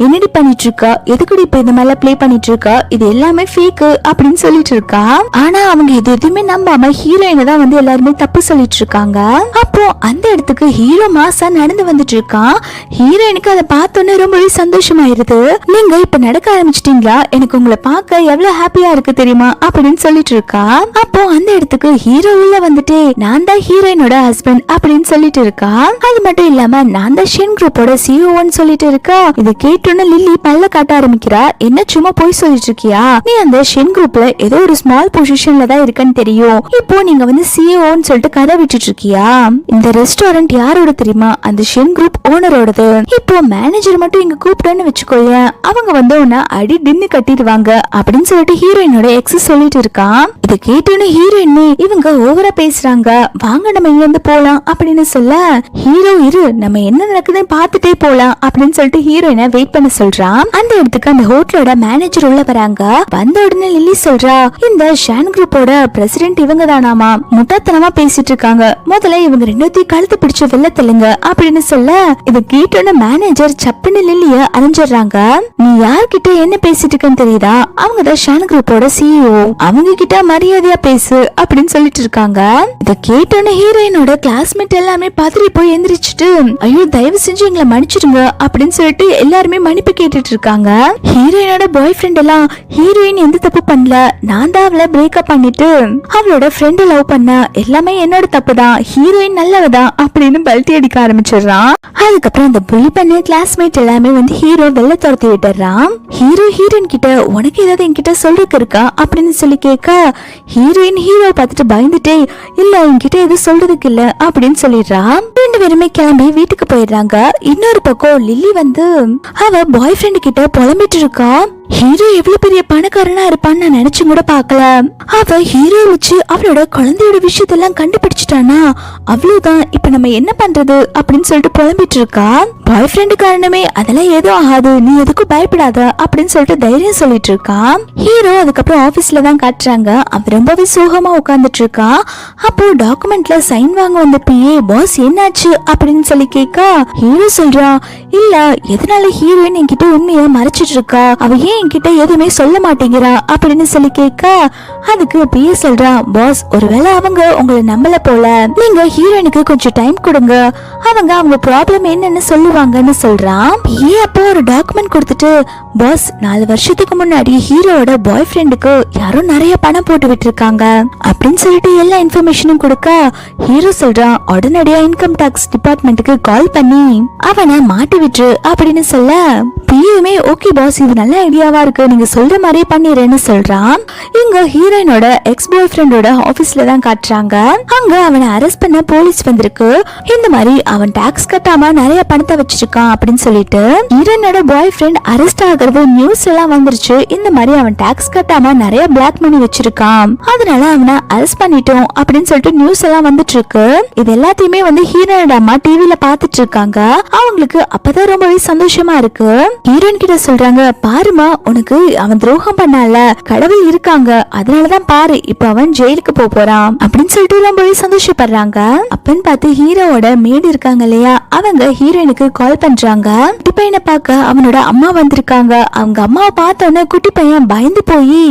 என்னடி பண்ணிட்டு இருக்கா, எதுக்குடி இப்ப இந்த மாதிரி ப்ளே பண்ணிட்டு இருக்கா, இது எல்லாமே ஃபேக் அப்படின்னு சொல்லிட்டு இருக்கா. ஆனா அவங்க இது எதுவுமே நம்பாம ஹீரோயினை தான் வந்து எல்லாருமே தப்பு சொல்லிட்டு இருக்காங்க. அப்போ அந்த இடத்துக்கு ஹீரோ மாசா நடந்து வந்துட்டு இருக்கான். ஹீரோயினுக்கு அதை பார்த்தோன்னே ரொம்பவே சந்தோஷமாயிருது. நீங்க இப்ப நடக்க ஆரம்பிச்சிட்டீங்களா, எனக்கு உங்களை பார்க்க எவ்வளவு ஹாப்பியா இருக்கு தெரியுமா அப்படின்னு சொல்லிட்டு இருக்கா. அப்போ அந்த இடத்துக்கு ஹீரோ உள்ள வந்துட்டு நான் தான் ஹீரோயினோட ஹஸ்பண்ட் அப்படின்னு சொல்லிட்டு இருக்கா. அது மட்டும் இல்லாம நான் தான் ஷென் குரூப்போட சிஓன்னு சொல்லிட்டு இருக்கா. இதை கேட்டோன்னு லில்லி பல்ல காட்ட ஆரம்பிக்கிறா, என்ன சும்மா போய் சொல்லிட்டு இருக்கியா, நீ அந்த ஷென் குரூப்ல ஏதோ ஒரு ஸ்மால் பொசிஷன்ல தான் இருக்கன்னு தெரியும், இப்போ நீங்க வந்து சிஓன்னு சொல்லிட்டு கதை விட்டுட்டு இருக்கியா, இந்த ரெஸ்டாரண்ட் யாரோட தெரியுமா, அந்த ஷென் குரூப் ஓனரோடது, இப்போ மேனேஜர் மட்டும் இங்க கூப்பிட்டோன்னு வச்சுக்கோய அவங்க வந்து உன்ன அடி டின்னு கட்டிடுவாங்க அப்படின்னு சொல்லிட்டு ஹீரோயினோட எக்ஸ் சொல்லிட்டு இருக்கான். இதை கேட்டோன்னு ஹீரோயின் இவங்க ஓவரா பேசுறாங்க, வாங்க நம்ம இங்க இருந்து போலாம் அப்படின்னு சொல்ல ஹீரோ இரு நம்ம என்ன நடக்குதுன்னு பாத்துட்டே போலாம் அப்படின்னு சொல்லிட்டு ஹீரோயினை வெயிட் பண்ண சொல்றான். அந்த இடத்துக்கு அந்த ஹோட்டலோட மேனேஜர் உள்ள வராங்க. வந்த உடனே லில்லி சொல்றா இந்த ஷான் குரூப்போட பிரசிடென்ட் இவங்க தானாமா, முட்டாத்தனமா பேசிட்டு இருக்காங்க, முதல்ல இவங்க ரெண்டுத்தையும் கழுத்து பிடிச்சு வெள்ள தெல்லுங்க அப்படின்னு சொல்ல இதை கேட்டோன்னு மேனேஜர் சப்புன்னு லில்லிய அரைஞ்சிடுறாங்க. நீ யார்கிட்ட என்ன பேசிட்டு இருக்கன்னு தெரியுதா, அவங்க தான் ஷான் குரூப்போட சிஇஓ, அவங்க கிட்ட மரியாதையா பேசு அப்படின்னு சொல்லிட்டு இருக்காங்க. இதை கேட்டோன்னு ஹீரோயினோட கிளாஸ்மேட் எல்லாமே பதறி போய் எந்திரிச்சிட்டு ஐயோ தயவு செஞ்சு எங்களை மன்னிச்சிடுங்க அப்படின்னு சொல்லிட்டு எல்லாருமே மன்னிப்பு கேட்டுட்டு இருக்காங்க. ஹீரோயினோட பாய் ஃப்ரெண்ட் எல்லாம் ஹீரோயின் எந்த தப்பு பண்ணல, நான் தான் அவளை பிரேக்கப் பண்ணிட்டு அவளோட ஃப்ரெண்ட் லவ் பண்ண, எல்லாமே என்னோட தப்பு தான், ஹீரோயின் நல்லவதான் அப்படின்னு பல்ட்டி அடிக்க ஆரம்பிச்சிடுறான். அதுக்கப்புறம் அந்த புலி பண்ண கிளாஸ்மேட் எல்லாமே வந்து ஹீரோ வெள்ள துரத்தி விட்டுறான். ஹீரோயின் கிட்ட உனக்கு ஏதாவது என்கிட்ட சொல்றதுக்கு இருக்கா அப்படின்னு சொல்லி கேட்க ஹீரோயின் ஹீரோ பார்த்துட்டு பயந்துட்டே இல்ல என்கிட்ட எதுவும் சொல்றதுக்கு இல்ல அப்படின்னு சொல்லிடுறான். ரெண்டு பேருமே கிளம்பி வீட்டுக்கு போயிடுறாங்க. இன்னொரு பக்கம் லில்லி வந்து அவ பாய் ஃப்ரெண்ட் கிட்ட புலம்பிட்டு இருக்கா. ஹீரோ எவ்வளவு பெரிய பணக்காரனா இருப்பான்னு நான் நினைச்சு கூட பாக்கல. அவ ஹீரோ வச்சு அவளோட குழந்தையோட விஷயத்தெல்லாம் கண்டுபிடிச்சிட்டானா அவ்வளவுதான், இப்ப நம்ம என்ன பண்றது அப்படின்னு சொல்லிட்டு புலம்பிட்டு இருக்கா. பாய் ஃப்ரெண்டு காரணமே அதெல்லாம் எதுவும் ஆகாது, நீ எதுக்கும் பயப்படாத அப்படின்னு சொல்லிட்டு தைரியம் சொல்லிட்டு இருக்கா. ஹீரோ அதுக்கப்புறம் ஆபீஸ்ல தான் காட்டுறாங்க. அவன் ரொம்பவே சோகமா உட்கார்ந்துட்டு இருக்கா. அப்போ டாக்குமெண்ட்ல சைன் வாங்க வந்த பிஏ பாஸ் என்னாச்சு அப்படின்னு சொல்லி கேட்கா. ஹீரோ சொல்றான், இல்ல எதனால ஹீரோயின் என்கிட்ட உண்மையா மறைச்சிட்டு இருக்கா, அவ ஏன் என்கிட்ட எதுவுமே சொல்ல மாட்டேங்கிறா அப்படின்னு சொல்லி கேட்கா. அதுக்கு பிஏ சொல்றான், பாஸ் ஒருவேளை அவங்க உங்களை நம்பல போல, நீங்க ஹீரோயினுக்கு கொஞ்சம் டைம் கொடுங்க, அவங்க ப்ராப்ளம் என்னன்னு சொல்லுவாங்கன்னு சொல்றான். பிஏ அப்போ ஒரு டாக்குமெண்ட் கொடுத்துட்டு, பாஸ் 4 வருஷத்துக்கு முன்னாடி ஹீரோவோட பாய் ஃப்ரெண்டுக்கு யாரோ நிறைய பணம் போட்டு விட்டுருக்காங்க அப்படின்னு சொல்லிட்டு எல்லா இன்ஃபர்மேஷனும் கொடுக்க ஹீரோ சொல்றான், உடனடியா இன்கம் டாக்ஸ் டிபார்ட்மெண்ட்டுக்கு கால் பண்ணி அவனை மாட்டி விட்டுரு அப்படின்னு சொல்ல பிஏமே ஓகே பாஸ் இது நல்ல ஐடியாவா இருக்கு, நீங்க சொல்ற மாதிரியே பண்ணிடுறேன்னு சொல்றான். இங்க ஹீரோயினோட எக்ஸ் பாய் ஃப்ரெண்டோட ஆபீஸ்ல தான் காட்டுறாங்க. அங்க அவனை அரெஸ்ட் பண்ண போலீஸ் வந்திருக்கு. இந்த மாதிரி அவன் டாக்ஸ் கட்டாம நிறைய பணத்தை வச்சிருக்கான் அப்படின்னு சொல்லிட்டு ஹீரோயினோட பாய் ஃப்ரெண்ட் அரெஸ்ட் ஆகிறது நியூஸ் எல்லாம் வந்துருச்சு. இந்த மாதிரி அவன் டாக்ஸ் கட்டாம நிறைய பிளாக் மணி வச்சிருக்கான், அதனால அவனை அரெஸ்ட் பண்ணிட்டோம் அப்படின்னு சொல்லிட்டு நியூஸ் எல்லாம் வந்துட்டு இருக்கு. இது எல்லாத்தையுமே வந்து ஹீரோயினோட அம்மா டிவில பாத்துட்டு இருக்காங்க. அவங்களுக்கு அப்பதான் ரொம்பவே சந்தோஷமா இருக்கு. ஹீரோயின் கிட்ட சொல்றாங்க, பாருமா உனக்கு அவன் துரோகம் பண்ணால, கடவுள் இருக்காங்க, அதனாலதான் பாரு இப்ப அவன் ஜெயிலுக்கு போறான் அப்படின்னு சொல்லிட்டு ரொம்பவே சந்தோஷப்படுறாங்க. அப்பன்னு பார்த்து ஹீரோவோட மேடு இருக்காங்க இல்லையா, அவங்க ஹீரோயினுக்கு கால் பண்றாங்க. குட்டி பையனை பார்க்க அவனோட அம்மா வந்திருக்காங்க. அவங்க அம்மாவை பார்த்தோன்னே குட்டி பையன் பயந்து போய்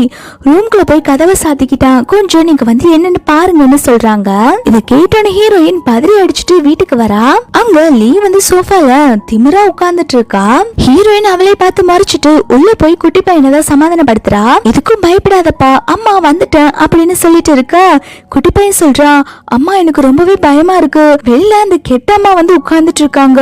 ரூம்குள்ள போய் கதவை சாத்திக்கிட்டான். கொஞ்சம் நீங்க வந்து என்னன்னு பாருங்கன்னு சொல்றாங்க. இத கேட்டோன்னு ஹீரோயின் பதறி அடிச்சுட்டு வீட்டுக்கு வரா. அங்க லீ வந்து சோஃபால திமிரா உட்கார்ந்துட்டு இருக்கா. ஹீரோயின் அவளை பார்த்து மறைச்சிட்டு உள்ள போய் குட்டி பையனை தான் சமாதானப்படுத்துறா. எதுக்கும் பயப்படாதப்பா, அம்மா வந்துட்டேன் அப்படின்னு சொல்லிட்டு இருக்க குட்டி பையன் சொல்றான், அம்மா எனக்கு ரொம்பவே பயமா இருக்கு, வெளில அந்த கெட்ட அம்மா வந்து உட்கார்ந்துட்டு இருக்காங்க,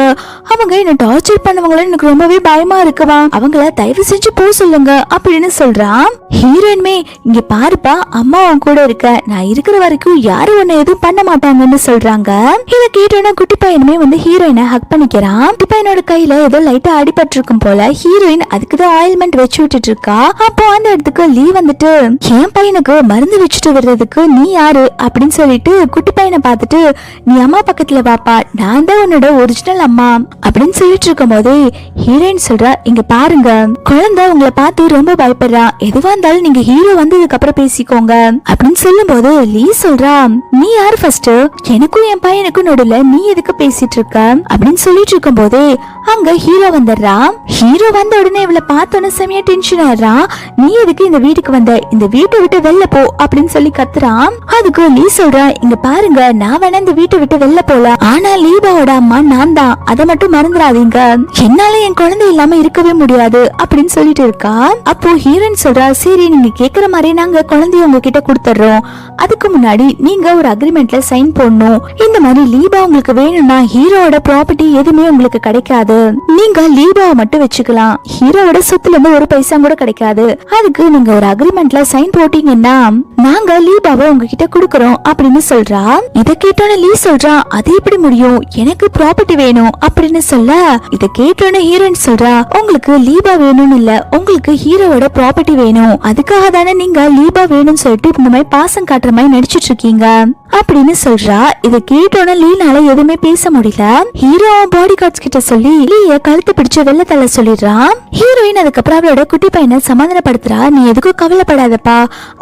அவங்க என்ன டார்ச்சர் பண்ணவங்கள எனக்கு ரொம்பவே பயமா இருக்குவா, அவங்கள தயவு செஞ்சு போ சொல்லுங்க அப்படின்னு சொல்றான். ஹீரோயின்மே இங்க பாருப்பா, அம்மா உன் கூட இருக்க, நான் இருக்கிற வரைக்கும் யாரும் உன்னை எதுவும் பண்ண மாட்டாங்கன்னு சொல்றாங்க. இத கேட்டோன்னா குட்டி பையனுமே வந்து ஹீரோயினை ஹக் பண்ணிக்கிறான். குட்டி பையனோட கையில ஏதோ லைட்டா அடிபட்டு இருக்கும் போல. ஹீரோயின் அதுக்குதான் ஆயில்மெண்ட் வச்சு விட்டுட்டு இருக்கா. அப்போ அந்த இடத்துக்கு லீ வந்துட்டு, என் பையனுக்கு மருந்து வச்சுட்டு வர்றதுக்கு நீ யாரு அப்படின்னு சொல்லிட்டு குட்டி பையனை பார்த்துட்டு, நீ அம்மா பக்கத்துல பாப்பா, நான் தான் உன்னோட ஒரிஜினல் அம்மா அப்படின்னு சொல்லிட்டு இருக்கும் போதே ஹீரோயின் சொல்றா, இங்க பாருங்க குழந்தை உங்களை பார்த்து ரொம்ப பயப்படுறா, எதுவா இருந்தாலும் நீங்க ஹீரோ வந்ததுக்கு அப்புறம் பேசிக்கோங்க அப்படின்னு சொல்லும் போது லீ சொல்றா, நீ யாரு ஃபர்ஸ்ட், எனக்கும் என் பையனுக்கும் நடுவுல நீ எதுக்கு பேசிட்டு இருக்க அப்படின்னு சொல்லிட்டு இருக்கும் போதே அங்க ஹீரோ வந்துடுறா. ஹீரோ வந்த உடனே இவளை பார்த்தோன்னு செமையா டென்ஷன் ஆயிடுறா. நீ எதுக்கு இந்த வீட்டுக்கு வந்த, இந்த வீட்டை விட்டு வெளில போ அப்படின்னு சொல்லி கத்துறான். அதுக்கு லீ சொல்றா, இங்க பாருங்க நான் வேணா இந்த வீட்டை விட்டு வெளில போல, ஆனா லீபாவோட அம்மா நான் தான், அதை மட்டும் மறந்துடாதீங்க, என்னால என் குழந்தை இல்லாம இருக்கவே முடியாது அப்படின்னு சொல்லிட்டு இருக்கா. அப்போ ஹீரோயின் சொல்றா, சரி நீங்க கேக்குற மாதிரி நாங்க குழந்தைய உங்ககிட்ட கொடுத்துறோம், அதுக்கு முன்னாடி நீங்க ஒரு அக்ரிமெண்ட்ல சைன் போடணும். இந்த மாதிரி லீபா உங்களுக்கு வேணும்னா ஹீரோவோட ப்ராப்பர்ட்டி எதுவுமே உங்களுக்கு கிடைக்காது, நீங்க லீபாவை மட்டும் வச்சுக்கலாம், ஹீரோவோட சொத்துல இருந்து ஒரு பைசா கூட கிடைக்காது, அதுக்கு நீங்க ஒரு அக்ரிமெண்ட்ல சைன் போட்டீங்கன்னா நாங்க லீபாவை உங்ககிட்ட கொடுக்கறோம் அப்படின்னு சொல்றா. இத கேட்டோன்னு லீ சொல்றா, அது எப்படி முடியும், எனக்கு ப்ராப்பர்ட்டி வேணும் அப்படின்னு சொல்ல, இத கேட்டோன்னு ஹீரோயின் சொல்றா, உங்களுக்கு லீபா வேணும்னு இல்ல, உங்களுக்கு ஹீரோவோட ப்ராப்பர்ட்டி வேணும், அதுக்காக தானே நீங்க லீபா வேணும்னு சொல்லிட்டு இந்த மாதிரி பாசம் காட்டுற மாதிரி நடிச்சிட்டு இருக்கீங்க அப்படின்னு சொல்றா. இத கேட்டோன்னு லீனால எதுவுமே பேச முடியல. ஹீரோ பாடி கார்ட்ஸ் கிட்ட சொல்லி லீய கழுத்து பிடிச்சு வெள்ள தள்ள சொல்லிடுறான். ஹீரோயின் அதுக்கப்புறம் அவளோட குட்டி பையனை சமாதானப்படுத்துறா, நீ எதுக்கும் கவலைப்படாதப்பா,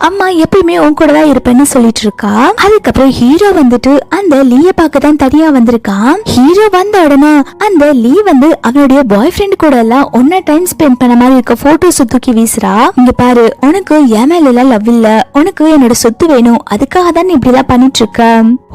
அம்மா எப்பயுமே உன் கூட தான் இருப்பேன்னு சொல்லிட்டு இருக்கா. அதுக்கப்புறம் ஹீரோ வந்துட்டு அந்த லீய பார்க்க தான் தனியா வந்திருக்கான். ஹீரோ வந்த உடனே அந்த லீ வந்து அவனுடைய பாய் ஃப்ரெண்ட் கூட எல்லாம் ஒன்னா டைம் ஸ்பெண்ட் பண்ண மாதிரி இருக்க போட்டோஸ் தூக்கி வீசுறா. இங்க பாரு, உனக்கு என் மேல எல்லாம் லவ் இல்ல, உனக்கு என்னோட சொத்து வேணும், அதுக்காக தான் நீ இப்படி எல்லாம் பண்ணிட்டு இருக்க,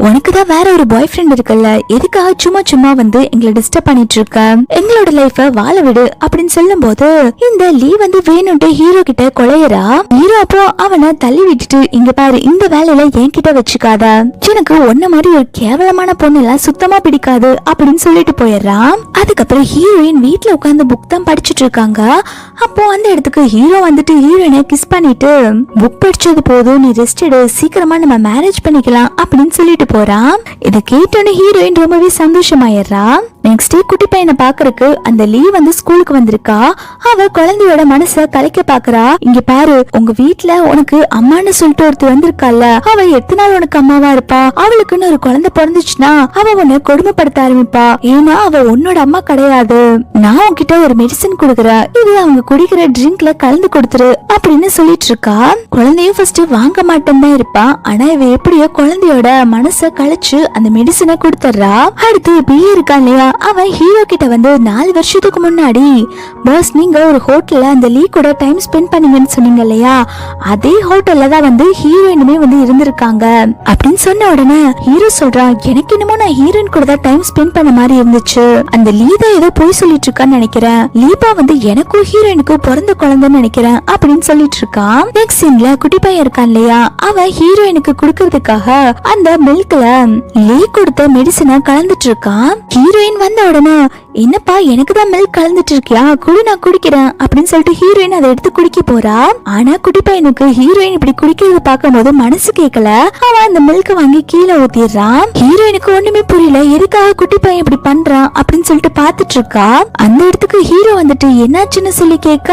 உனக்கு தான் வேற ஒரு பாய் ஃப்ரெண்ட் இருக்குல்ல, எதுக்காக சும்மா சும்மா வந்து எங்களை டிஸ்டர்ப் பண்ணிட்டு இருக்க, எங்களோட லைஃப வாழ விடு அப்படின்னு சொல்லும் போது இந்த லீ வந்து வேணும்ட்டு ஹீரோ கிட்ட கொலையறா. ஹீரோ அப்போ அவனை தள்ளி விட்டுட்டு, இங்க பாரு இந்த வேலையில என்கிட்ட வச்சுக்காத, எனக்கு ஒன்ன மாதிரி ஒரு கேவலமான பொண்ணு எல்லாம் சுத்தமா பிடிக்காது அப்படின்னு சொல்லிட்டு போயிடுறான். அதுக்கப்புறம் ஹீரோயின் வீட்டுல உட்கார்ந்து புக் தான் படிச்சுட்டு இருக்காங்க. அப்போ அந்த இடத்துக்கு ஹீரோ வந்துட்டு ஹீரோயினை கிஸ் பண்ணிட்டு, புக் படிச்சது போதும், நீ ரெஸ்ட் எடு, சீக்கிரமா நம்ம மேரேஜ் பண்ணிக்கலாம் அப்படின்னு சொல்லிட்டு போறான். இத கேட்டோன்னு ஹீரோயின் ரொம்பவே சந்தோஷமாயிடுறா. நெக்ஸ்ட் டே குட்டி பையனை பாக்குறதுக்கு அந்த லீ வந்து ஸ்கூலுக்கு வந்திருக்கா. அவ குழந்தையோட மனச கலைக்க பாக்குறா. இங்க பாரு, உங்க வீட்டுல உனக்கு அம்மான்னு சொல்லிட்டு ஒருத்தர் வந்திருக்கால, அவ எத்தனை நாள் உனக்கு அம்மாவா இருப்பா. அவளுக்குன்னு ஒரு குழந்தை பிறந்துச்சுன்னா அவ உன்னை கொடுமைப்படுத்த ஆரம்பிப்பா. ஏன்னா அவ உன்னோட அம்மா கிடையாது. நான் உன்கிட்ட ஒரு மெடிசன் கொடுக்குறேன், இது அவங்க குடிக்கிற ட்ரிங்க்ல கலந்து கொடுத்துரு அப்படின்னு சொல்லிட்டு இருக்கா. குழந்தையும் ஃபர்ஸ்ட் வாங்க மாட்டேன்னு தான் இருப்பா. ஆனா இவ எப்படியோ குழந்தையோட மனச கழிச்சு அந்த மெடிசனை கொடுத்துறா. அடுத்து பிஏ இருக்கான் இல்லையா, அவன் ஹீரோ கிட்ட வந்து 4 வருஷத்துக்கு முன்னாடி பாஸ் நீங்க ஒரு ஹோட்டல்ல அந்த லீ கூட டைம் ஸ்பெண்ட் பண்ணீங்கன்னு சொன்னீங்க இல்லையா, அதே ஹோட்டல்ல தான் வந்து ஹீரோயினுமே வந்து இருந்திருக்காங்க அப்படின்னு சொன்ன உடனே ஹீரோ சொல்றான், எனக்கு என்னமோ நான் ஹீரோயின் கூட தான் டைம் ஸ்பெண்ட் பண்ண மாதிரி இருந்துச்சு. அந்த லீதா ஏதோ போய் சொல்லிட்டு இருக்கான்னு நினைக்கிறேன். லீபா வந்து எனக்கும் ஹீரோயினுக்கும் பிறந்த குழந்தைன்னு நினைக்கிறேன் அப்படின்னு சொல்லிட்டு இருக்கான். நெக்ஸ்ட் சீன்ல குட்டி பையன் இருக்கான் இல்லையா, அவன் ஹீரோயினுக்கு குடுக்கறதுக்காக அந்த மில்க்ல லீ கொடுத்த மெடிசனை கலந்துட்டு இருக்கான். ஹீரோயின் வந்த உடனே என்னப்பா எனக்கு தான் மில்க் கலந்துட்டு இருக்கியா, குடி நான் குடிக்கிறேன் அப்படின்னு சொல்லிட்டு ஹீரோயின் அதை எடுத்து குடிக்க போறா. ஆனா குட்டி பையனுக்கு ஹீரோயின் இப்படி குடிக்கிறது பார்க்கும்போது மனசு கேட்கல. அவன் அந்த மில்க் வாங்கி கீழே ஊத்திடுறான். ஹீரோயினுக்கு ஒண்ணுமே புரியல, எதுக்காக குட்டி பையன் இப்படி பண்றான் அப்படின்னு சொல்லிட்டு பாத்துட்டு இருக்கா. அந்த இடத்துக்கு ஹீரோ வந்துட்டு என்னாச்சுன்னு சொல்லி கேட்க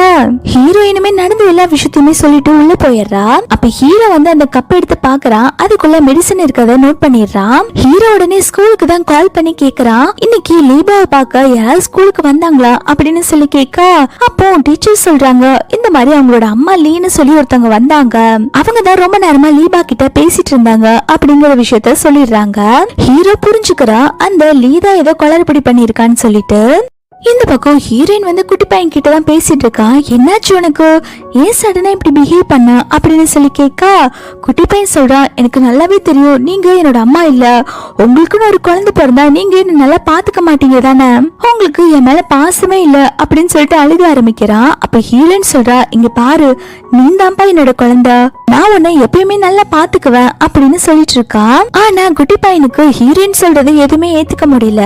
ஹீரோயினுமே நடந்த எல்லா விஷயத்தையுமே சொல்லிட்டு உள்ள போயிடுறா. அப்ப ஹீரோ வந்து அந்த கப் எடுத்து பாக்குறான், அதுக்குள்ள மெடிசன் இருக்கிறத நோட் பண்ணிடுறான். ஹீரோ உடனே ஸ்கூலுக்கு தான் கால் பண்ணி கேக்குறான், இன்னைக்கு லீபாவை பார்க்க யாராவது ஸ்கூலுக்கு வந்தாங்களா அப்படின்னு சொல்லி கேட்க அப்போ டீச்சர் சொல்றாங்க, இந்த மாதிரி அவங்களோட அம்மா லீன்னு சொல்லி ஒருத்தவங்க வந்தாங்க, அவங்க தான் ரொம்ப நேரமா லீபா கிட்ட பேசிட்டு இருந்தாங்க அப்படிங்கிற விஷயத்த சொல்லிடுறாங்க. ஹீரோ புரிஞ்சுக்கிறா அந்த லீதா ஏதோ கொளறுபடி பண்ணிருக்கான்னு சொல்லிட்டு. இந்த பக்கம் ஹீரோயின் வந்து குட்டி பையன் கிட்ட தான் பேசிட்டு இருக்கான். என்னாச்சு உனக்கு, ஏன் சடனா இப்படி பிஹேவ் பண்ண அப்படின்னு சொல்லி கேட்க குட்டி பையன் சொல்றான், எனக்கு நல்லாவே தெரியும் நீங்க என்னோட அம்மா இல்ல, உங்களுக்குன்னு ஒரு குழந்தை பிறந்தா நீங்க என்ன நல்லா பாத்துக்க மாட்டீங்க தானே, உங்களுக்கு என் மேல பாசமே இல்ல அப்படின்னு சொல்லிட்டு அழுக ஆரம்பிக்கிறான். அப்ப ஹீரோயின் சொல்றா, இங்க பாரு நீ தான்ப்பா என்னோட குழந்தை, நான் உன்னை எப்பயுமே நல்லா பாத்துக்குவேன் அப்படின்னு சொல்லிட்டு இருக்கான். ஆனா குட்டி பையனுக்கு ஹீரோயின் சொல்றது எதுவுமே ஏத்துக்க முடியல.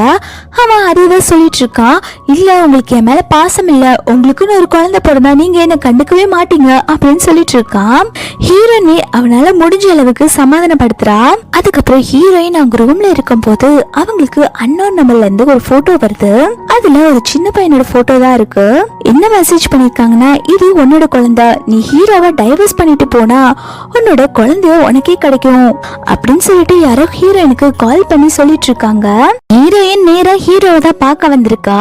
அவன் அதுதான் சொல்லிட்டு இருக்கான், இல்ல உங்களுக்கு என் மேல பாசம் இல்ல, உங்களுக்குன்னு ஒரு குழந்தை பிறந்தா நீங்க என்ன கண்டுக்கவே மாட்டீங்க அப்படின்னு சொல்லிட்டு இருக்கான். ஹீரோயினே அவனால முடிஞ்ச அளவுக்கு சமாதானப்படுத்துறா. அதுக்கப்புறம் ஹீரோயின் அவங்க ரூம்ல இருக்கும் போது அவங்களுக்கு அன்னோன் நம்பர்ல இருந்து ஒரு போட்டோ வருது. அதுல ஒரு சின்ன பையனோட போட்டோ தான் இருக்கு. என்ன மெசேஜ் பண்ணிருக்காங்கன்னா, இது உன்னோட குழந்தை, நீ ஹீரோவை டைவர்ஸ் பண்ணிட்டு போனா உன்னோட குழந்தைய உனக்கே கிடைக்கும் அப்படின்னு சொல்லிட்டு யாரோ ஹீரோயினுக்கு கால் பண்ணி சொல்லிட்டு இருக்காங்க. ஹீரோயின் நேரா ஹீரோவை தான் பார்க்க வந்திருக்கா.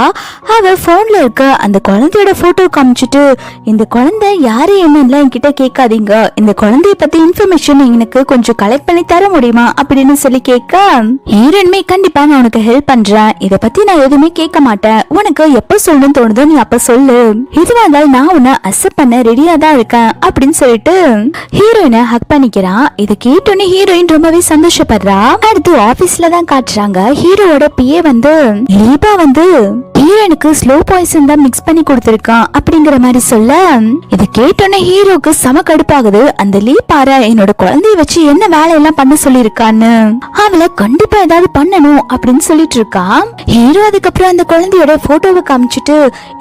அவ போன்ல இருக்க அந்த குழந்தையோட போட்டோ காமிச்சிட்டு, இந்த குழந்தை யாரு என்னன்னு என்கிட்ட கேட்காதீங்க, இந்த குழந்தைய பத்தி இன்ஃபர்மேஷன் எனக்கு கொஞ்சம் கலெக்ட் பண்ணி தர முடியுமா அப்படின்னு சொல்லி கேட்க ஹீரோயின்மே கண்டிப்பா நான் உனக்கு ஹெல்ப் பண்றேன், இத பத்தி நான் எதுவுமே கேட்க மாட்டேன், உனக்கு எப்ப சொல்லணும்னு தோணுதோ நீ அப்ப சொல்லு, எதுவா இருந்தாலும் நான் உன்னை அக்செப்ட் பண்ண ரெடியா தான் இருக்கேன் அப்படின்னு சொல்லிட்டு ஹீரோயினை ஹக் பண்ணிக்கிறான். இதை கேட்டோன்னே ஹீரோயின் ரொம்பவே சந்தோஷப்படுறா. அடுத்து ஆபீஸ்ல தான் காட்டுறாங்க. ஹீரோவோட பிஏ வந்து லீபா வந்து ஹீரோயினுக்கு ஸ்லோ பாய்சன் தான் மிக்ஸ் பண்ணி கொடுத்திருக்கான் அப்படிங்கிற மாதிரி சொல்ல இதை கேட்டோன்னே ஹீரோக்கு சம கடுப்பாகுது. அந்த லீ பாரு என்னோட குழந்தைய வச்சு என்ன வேலையெல்லாம் பண்ண சொல்லிருக்கான்னு, அவளை கண்டிப்பா ஏதாவது பண்ணணும் அப்படின்னு சொல்லிட்டு இருக்கான். ஹீரோ அதுக்கப்புறம் அந்த குழந்தையோட போட்டோவை காமிச்சிட்டு,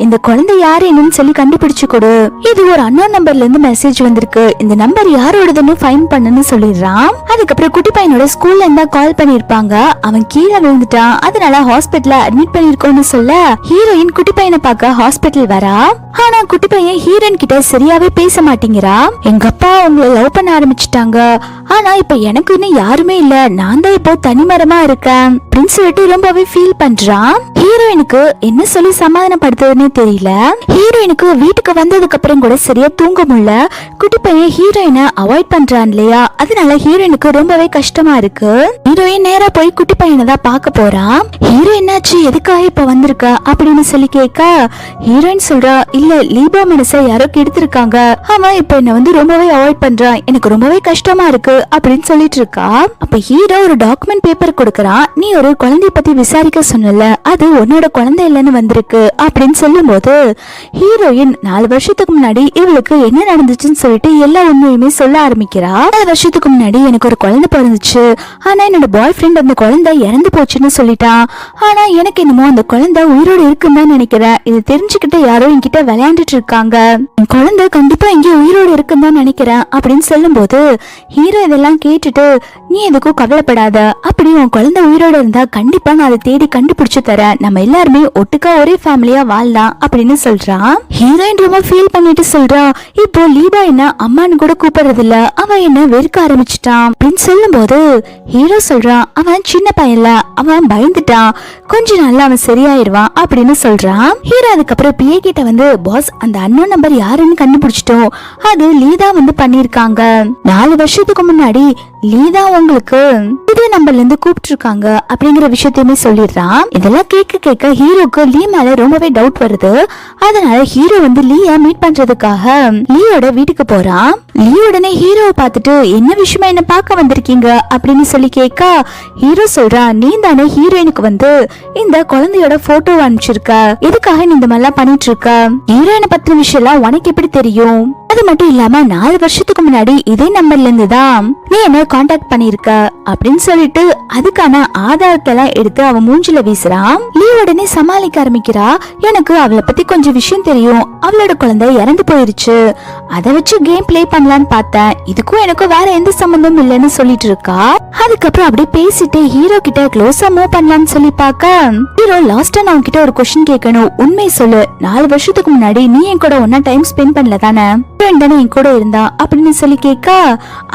இந்த குழந்தை யாரு என்னன்னு சொல்லி கண்டுபிடிச்சு கொடு, இது ஒரு அன்னோன் நம்பர்ல இருந்து மெசேஜ் வந்திருக்கு, இந்த நம்பர் யாரோடதுன்னு ஃபைண்ட் பண்ணுன்னு சொல்லிடுறான். அதுக்கப்புறம் குட்டி பையனோட ஸ்கூல்ல இருந்தா கால் பண்ணிருப்பாங்க, அவன் கீழே விழுந்துட்டான், அதனால ஹாஸ்பிட்டல்ல அட்மிட் பண்ணிருக்கோம்னு சொல்ல ஹீரோயின் குட்டி பையனை பார்க்க ஹாஸ்பிட்டல் வரா. ஆனா குட்டி பையன் ஹீரோயின் கிட்ட சரியாவே பேச மாட்டேங்கிறா. எங்க அப்பா உங்களை லவ் பண்ண ஆரம்பிச்சுட்டாங்க, ஆனா இப்ப எனக்கு இன்னும் யாருமே இல்ல, நான் தான் இப்போ தனிமரமா இருக்கேன் அப்படின்னு சொல்லிட்டு ரொம்பவே ஃபீல் பண்றான். ஹீரோயினுக்கு என்ன சொல்லி சமாதானப்படுத்துறதுன்னே தெரியல. ஹீரோயினுக்கு வீட்டுக்கு வந்ததுக்கு அப்புறம் கூட சரியா தூங்க முடியல. குட்டி பையன் ஹீரோயினை அவாய்ட் பண்றான் இல்லையா, அதனால ஹீரோயினுக்கு ரொம்பவே கஷ்டமா இருக்கு. ஹீரோயின் நேரா போய் குட்டி பையனை தான் பார்க்க போறான். ஹீரோ என்னாச்சு, எதுக்காக இப்ப வந்திருக்க அப்படின்னு சொல்லி கேட்க ஹீரோயின் சொல்றா, இல்ல லீபா மனசை யாரோ கெடுத்திருக்காங்க, அவன் இப்ப என்ன வந்து ரொம்பவே அவாய்ட் பண்றான், எனக்கு ரொம்பவே கஷ்டமா இருக்கு அப்படின்னு சொல்லிட்டு இருக்கா. அப்ப ஹீரோ ஒரு டாக்குமெண்ட் பேப்பர் கொடுக்கறான். நீ ஒரு குழந்தைய பத்தி விசாரிக்க சொன்னல, அது உன்னோட குழந்தை இல்லைன்னு வந்திருக்கு அப்படின்னு சொல்லும் போது ஹீரோயின் 4 வருஷத்துக்கு முன்னாடி இவளுக்கு என்ன நடந்துச்சுன்னு சொல்லிட்டு எல்லா உண்மையுமே சொல்ல ஆரம்பிக்கிறா. 4 வருஷத்துக்கு முன்னாடி எனக்கு ஒரு குழந்தை பிறந்துச்சு, ஆனா என்னோட பாய் ஃப்ரெண்ட் அந்த குழந்தை இறந்து போச்சுன்னு சொல்லிட்டான், ஆனா எனக்கு என்னமோ அந்த குழந்தை உயிரோடு இருக்குன்னு தான் நினைக்கிறேன், இது தெரிஞ்சுக்கிட்டு யாரோ என்கிட்ட விளையாண்டுட்டு இருக்காங்க, என் குழந்தை கண்டிப்பா இங்கே உயிரோடு இருக்குன்னு தான் நினைக்கிறேன் அப்படின்னு சொல்லும் போது ஹீரோ இதெல்லாம் கேட்டுட்டு நீ எதுக்கும் கவலைப்படாத, அப்படி உன் குழந்தை உயிரோடு இருந்தா கண்டிப்பா நான் அதை தேடி கண்டுபிடிச்சு தரேன், நம்ம எல்லாருமே ஒட்டுக்கா ஒரே ஃபேமிலியா வாழலாம் அப்படின்னு சொல்றான். ஹீரோயின் ரொம்ப ஃபீல் பண்ணிட்டு சொல்றா, இப்போ லீபா என்ன அம்மான்னு கூட கூப்பிடுறது இல்ல, அவன் என்ன வெறுக்க ஆரம்பிச்சிட்டான் அப்படின்னு சொல்லும் போது ஹீரோ சொல்றான், அவன் சின்ன பையன்ல, அவன் பயந்துட்டான், கொஞ்ச நாள்ல அவன் சரியாயிருவான் அப்படின்னு சொல்றான். ஹீரோ அதுக்கப்புறம் பிஏ கிட்ட வந்து பாஸ் அந்த அன்னோன் நம்பர் யாருன்னு கண்டுபிடிச்சிட்டோம், அது லீதா வந்து பண்ணிருக்காங்க, 4 வருஷத்துக்கு முன்னாடி லீதா உங்களுக்கு புது நம்பர்ல இருந்து கூப்பிட்டு இருக்காங்க அப்படிங்கிற விஷயத்தையுமே சொல்லிடுறான். இதெல்லாம் கேட்க ஹீரோக்கு லீ மேல ரொம்பவே டவுட் வருது. அதனால ஹீரோ வந்து லீயா மீட் பண்றதுக்காக லீயோட வீட்டுக்கு போறான். லீ உடனே ஹீரோவை பார்த்துட்டு என்ன விஷயமா என்ன பார்க்க வந்திருக்கீங்க அப்படின்னு சொல்லி கேட்க ஹீரோ சொல்றான், நீ தானே ஹீரோயினுக்கு வந்து இந்த குழந்தையோட போட்டோ அனுப்பிச்சிருக்க, எதுக்காக நீ இந்த மாதிரிலாம் பண்ணிட்டு இருக்க, ஹீரோயினை பத்தின விஷயம் எல்லாம் உனக்கு எப்படி தெரியும், அது மட்டும் இல்லாம 4 வருஷத்துக்கு முன்னாடி இதே நம்பர்ல இருந்து தான் நீ என்ன கான்டாக்ட் பண்ணிருக்க அப்படின்னு சொல்லிட்டு அதுக்கான ஆதாரத்தை எல்லாம் எடுத்து அவன் மூஞ்சில வீசுறான். லீ உடனே சமாளிக்க ஆரம்பிக்கிறா, எனக்கு அவளை பத்தி கொஞ்சம் விஷயம் தெரியும், அவளோட குழந்தை இறந்து போயிருச்சு, அதை வச்சு கேம் பிளே பண்ணலான்னு பார்த்தேன், இதுக்கும் எனக்கும் வேற எந்த சம்பந்தமும் இல்லைன்னு சொல்லிட்டு இருக்கா. அதுக்கப்புறம் அப்படியே பேசிட்டு ஹீரோ கிட்ட க்ளோஸா மூவ் பண்ணலான்னு சொல்லி பார்க்க ஹீரோ லாஸ்டா நான் உன்கிட்ட ஒரு கொஸ்டின் கேட்கணும், உண்மை சொல்லு, 4 வருஷத்துக்கு முன்னாடி நீ என் கூட ஒன்னா டைம் ஸ்பெண்ட் பண்ணல தானே, தானே என் கூட இருந்தா அப்படின்னு சொல்லி கேட்க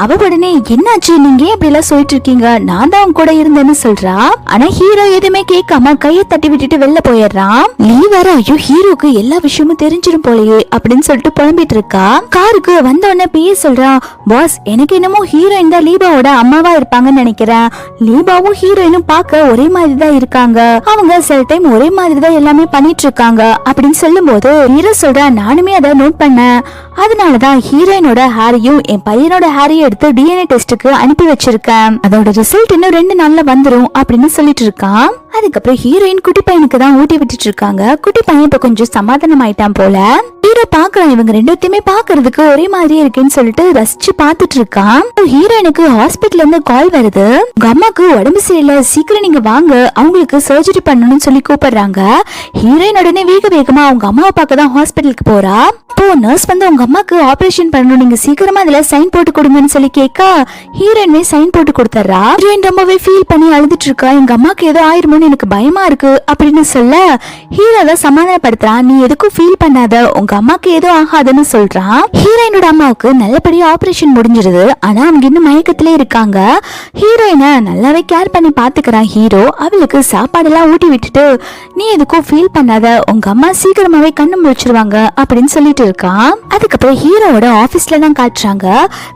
அவ உடனே என்னாச்சு நீங்க அப்படி எல்லாம் சொல்லிட்டு இருக்கீங்க, நான் தான் உன் கூட இருந்தேன்னு சொல்றா. ஆனா ஹீரோ எதுவுமே கேட்காம கையை தட்டி விட்டுட்டு வெளில போயிடுறான். லீ வேற ஐயோ ஹீரோக்கு எல்லா விஷயமும் தெரிஞ்சிடும் போலயே அப்படின்னு சொல்லிட்டு புலம்பிட்டு இருக்கா. காருக்கு வந்த உடனே பிஏ சொல்றான், பாஸ் எனக்கு என்னமோ ஹீரோயின் தான் லீபாவோட அம்மாவா இருப்பாங்கன்னு நினைக்கிறேன், லீபாவும் ஹீரோயினும் பார்க்க ஒரே மாதிரி தான் இருக்காங்க, அவங்க சில டைம் ஒரே மாதிரி தான் எல்லாமே பண்ணிட்டு இருக்காங்க அப்படின்னு சொல்லும் போது ஹீரோ சொல்றா, நானுமே அதை நோட் பண்ணேன், அதனாலதான் ஹீரோயினோட ஹேரையும் என் பையனோட ஹேரையும் எடுத்து டிஎன்ஏ டெஸ்டுக்கு அனுப்பி வச்சிருக்கேன், அதோட ரிசல்ட் இன்னும் 2 நாள்ல வந்துரும் அப்படின்னு சொல்லிட்டு இருக்கான். அதுக்கப்புறம் ஹீரோயின் குட்டி பையனுக்கு தான் ஊட்டி விட்டுட்டு இருக்காங்க. குட்டி பையன் இப்ப கொஞ்சம் சமாதானம் ஆயிட்டான் போல. ஹீரோ பாக்குறான், இவங்க 2 பேருமே பாக்குறதுக்கு ஒரே மாதிரியே இருக்குன்னு சொல்லிட்டு ரசிச்சு பாத்துட்டு இருக்கான். ஹீரோயினுக்கு ஹாஸ்பிட்டல்ல இருந்து கால் வருது, உங்க அம்மாக்கு உடம்பு சரியில்லை, சீக்கிரம் நீங்க வாங்க, அவங்களுக்கு சர்ஜரி பண்ணணும்னு சொல்லி கூப்பிடுறாங்க. ஹீரோயின் உடனே வேகமா அவங்க அம்மாவை பார்க்க தான் ஹாஸ்பிட்டலுக்கு போறா. அப்போ நர்ஸ் வந்து உங்க அம்மாக்கு ஆபரேஷன் பண்ணணும், நீங்க சீக்கிரமா அதுல சைன் போட்டு கொடுங்கன்னு சொல்லி கேட்க ஹீரோயின்மே சைன் போட்டு கொடுத்துறா. ஹீரோயின் ரொம்பவே ஃபீல் பண்ணி அழுதுட்டு இருக்கா, எங்க அம்மாக்கு ஏதோ ஆயிருமோன்னு எனக்கு பயமா இருக்கு அப்படின்னு சொல்ல ஹீரோ தான் சமாதானப்படுத்துறான், நீ எதுக்கும் ஃபீல் பண்ணாத, உங்க அம்மாக்கு ஏதோ ஆகாதுன்னு சொல்றான். ஹீரோயினோட அம்மாவுக்கு நல்லபடியா ஆபரேஷன் முடிஞ்சிருது. ஆனா அவங்க இன்னும் மயக்கத்திலே இருக்காங்க. ஹீரோயினை நல்லாவே கேர் பண்ணி பாத்துக்கிறான் ஹீரோ. அவளுக்கு சாப்பாடெல்லாம் ஊட்டி விட்டுட்டு நீ எதுக்கும் ஃபீல் பண்ணாத, உங்க அம்மா சீக்கிரமாவே கண்ணு முழிச்சிருவாங்க அப்படின்னு சொல்லிட்டு இருக்கான். அதுக்கப்புறம் ஹீரோவோட ஆபீஸ்ல தான் காட்டுறாங்க.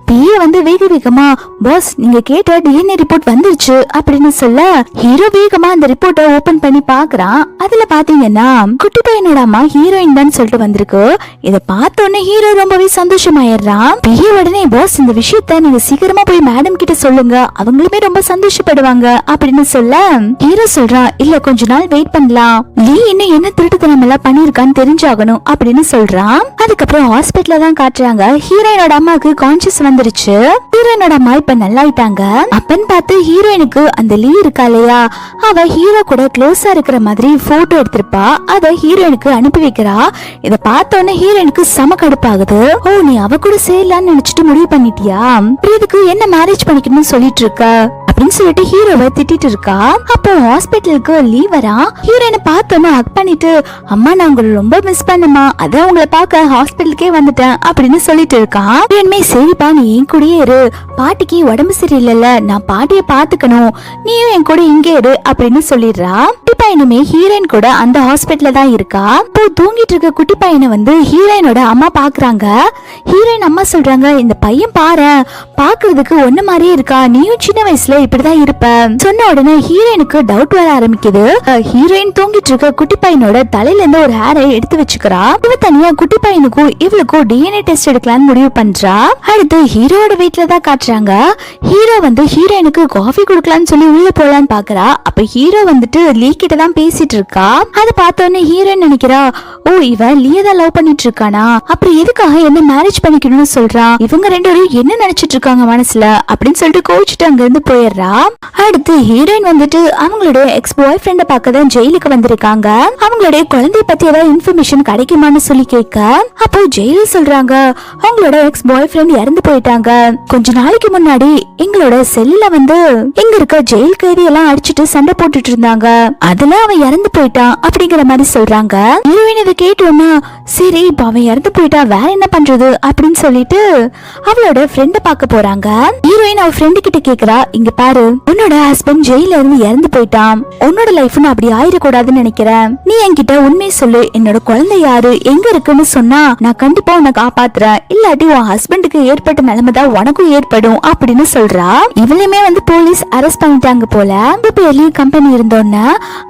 பிஏ வந்து வேகமா பாஸ் நீங்க கேட்ட டிஎன்ஏ ரிப்போர்ட் வந்துருச்சு அப்படின்னு சொல்ல ஹீரோ வேகமா அந்த ரிப்போர்ட்டை ஓபன் பண்ணி பாக்குறான். அதுல பாத்தீங்கன்னா குட்டி பையனோட அம்மா ஹீரோயின் தான் சொல்லிட்டு வந்திருக்கு. இத பார்த்த உடனே ஹீரோ ரொம்பவே சந்தோஷமாயிடுறான். பிஏ உடனே பாஸ் இந்த விஷயத்த நீங்க சீக்கிரமா போய் மேடம் கிட்ட சொல்லுங்க, அவங்களுமே ரொம்ப சந்தோஷப்படுவாங்க அப்படின்னு சொல்ல ஹீரோ சொல்றான், இல்ல கொஞ்ச நாள் வெயிட் பண்ணலாம், லீ இன்னும் என்ன திருட்டுத்தனம் எல்லாம் பண்ணிருக்கான்னு தெரிஞ்சாகணும் அப்படின்னு சொல்றான். அதுக்கப்புறம் ஹாஸ்பிட்டல்ல தான் காட்டுறாங்க. ஹீரோயினோட அம்மாக்கு கான்சியஸ் வந்துருச்சு. ஹீரோயினோட அம்மா இப்ப நல்லாயிட்டாங்க. அப்பன்னு பார்த்து ஹீரோயினுக்கு அந்த லீ இருக்கா இல்லையா, அவ ஹீரோ கூட க்ளோஸா இருக்கிற மாதிரி போட்டோ எடுத்திருப்பா. அத ஹீரோயினுக்கு அனுப்பி வைக்கிறா. இத பார்த்த உடனே ஹீரோயினுக்கு செம கடுப்பாகுது. ஓ நீ அவ கூட சேரலான்னு நினைச்சிட்டு முடிவு பண்ணிட்டியா, இதுக்கு என்ன மேரேஜ் பண்ணிக்கணும்னு சொல்லிட்டு இருக்க அப்படின்னு சொல்லிட்டு ஹீரோவை திட்டிட்டு இருக்கா. அப்போ ஹாஸ்பிட்டலுக்கு லீவ் வரா. ஹீரோயினை பார்த்தோன்னு ஹக் பண்ணிட்டு அம்மா நான் உங்களை ரொம்ப மிஸ் பண்ணமா, அதான் உங்களை பார்க்க ஹாஸ்பிட்டலுக்கே வந்துட்டேன் அப்படின்னு சொல்லிட்டு இருக்கான். ஹீரோயின்மே சரிப்பா நீ என் கூடயே இரு, பாட்டிக்கு உடம்பு சரியில்லைல்ல, நான் பாட்டிய பாத்துக்கணும், நீயும் என் கூட இங்கே இரு அப்படின்னு சொல்லிடுறா. குட்டி பையனுமே ஹீரோயின் கூட அந்த ஹாஸ்பிட்டல்ல தான் இருக்கா. இப்போ தூங்கிட்டு இருக்க குட்டி பையனை வந்து ஹீரோயினோட அம்மா பாக்குறாங்க. ஹீரோயின் அம்மா சொல்றாங்க, இந்த பையன் பாரு பாக்குறதுக்கு ஒண்ணு மாதிரியே இருக்கா, நீயும் சின்ன வயசுல இப்படிதான் இருப்ப சொன்ன உடனே ஹீரோயினுக்கு டவுட் வர ஆரம்பிக்குது. ஹீரோயின் தூங்கிட்டு இருக்க குட்டி பையனோட தலையில இருந்து ஒரு ஹேரை எடுத்து வச்சுக்கிறா. இவ தனியா குட்டி பையனுக்கும் இவளுக்கும் டிஎன்ஏ டெஸ்ட் எடுக்கலாம்னு முடிவு பண்றா. அடுத்து ஹீரோட வீட்டுல தான் காட்டுறாங்க. ஹீரோ வந்து ஹீரோயினுக்கு காஃபி குடுக்கலாம்னு சொல்லி உள்ள போலான்னு பாக்குறா. அப்ப ஹீரோ வந்துட்டு லீ கிட்ட தான் பேசிட்டு இருக்கா. அதை பார்த்தோன்னே ஹீரோயின் நினைக்கிறா, ஓ இவன் லீய தான் லவ் பண்ணிட்டு இருக்கானா, அப்புறம் எதுக்காக என்ன மேரேஜ் பண்ணிக்கணும்னு சொல்றான், இவங்க ரெண்டு பேரும் என்ன நினைச்சிட்டு இருக்காங்க மனசுல அப்படின்னு சொல்லிட்டு கோவிச்சுட்டு அங்க இருந்து போயிடுறா. அடுத்து ஹீரோயின் வந்துட்டு அவங்களோட எக்ஸ் பாய் ஃப்ரெண்ட பார்க்கதான் ஜெயிலுக்கு வந்திருக்காங்க. அவங்களுடைய குழந்தைய பத்தி ஏதாவது இன்ஃபர்மேஷன் கிடைக்குமான்னு சொல்லி கேட்க, அப்போ ஜெயில சொல்றாங்க அவங்களோட எக்ஸ் பாய் ஃப்ரெண்ட் இறந்து போயிட்டாங்க. கொஞ்ச நாளைக்கு முன்னாடி எங்களோட செல்லுல வந்து இங்க இருக்க ஜெயில் கைதி எல்லாம் அடிச்சுட்டு சண்டை போட்டுட்டு இருந்தாங்க, அதுல அவன் இறந்து போயிட்டான் அப்படிங்கிற மாதிரி சொல்றாங்க. ஹீரோயின் இதை கேட்டோன்னா சரி இப்ப அவன் இறந்து போயிட்டா வேற என்ன பண்றது அப்படின்னு சொல்லிட்டு அவளோட ஃப்ரெண்ட பார்க்க போறாங்க. ஹீரோயின் அவ ஃப்ரெண்டு கிட்ட கேக்குறா, இங்க பாரு உன்னோட ஹஸ்பண்ட் ஜெயில இருந்து இறந்து போயிட்டான், உன்னோட லைஃப்னு அப்படி ஆயிடக்கூடாதுன்னு நினைக்கிறேன், நீ என்கிட்ட உண்மையை சொல்லு, என்னோட குழந்தை யாரு எங்க இருக்குன்னு சொன்னா நான் கண்டிப்பா உன்னை காப்பாத்துறேன், இல்லாட்டி உன் ஹஸ்பண்டுக்கு ஏற்பட்ட நிலைமைதான் உனக்கும் ஏற்படும் அப்படின்னு சொல்றா. இவளையுமே வந்து போலீஸ் அரெஸ்ட் பண்ணிட்டாங்க போல. பெரிய கம்பெனி இருந்தோன்னா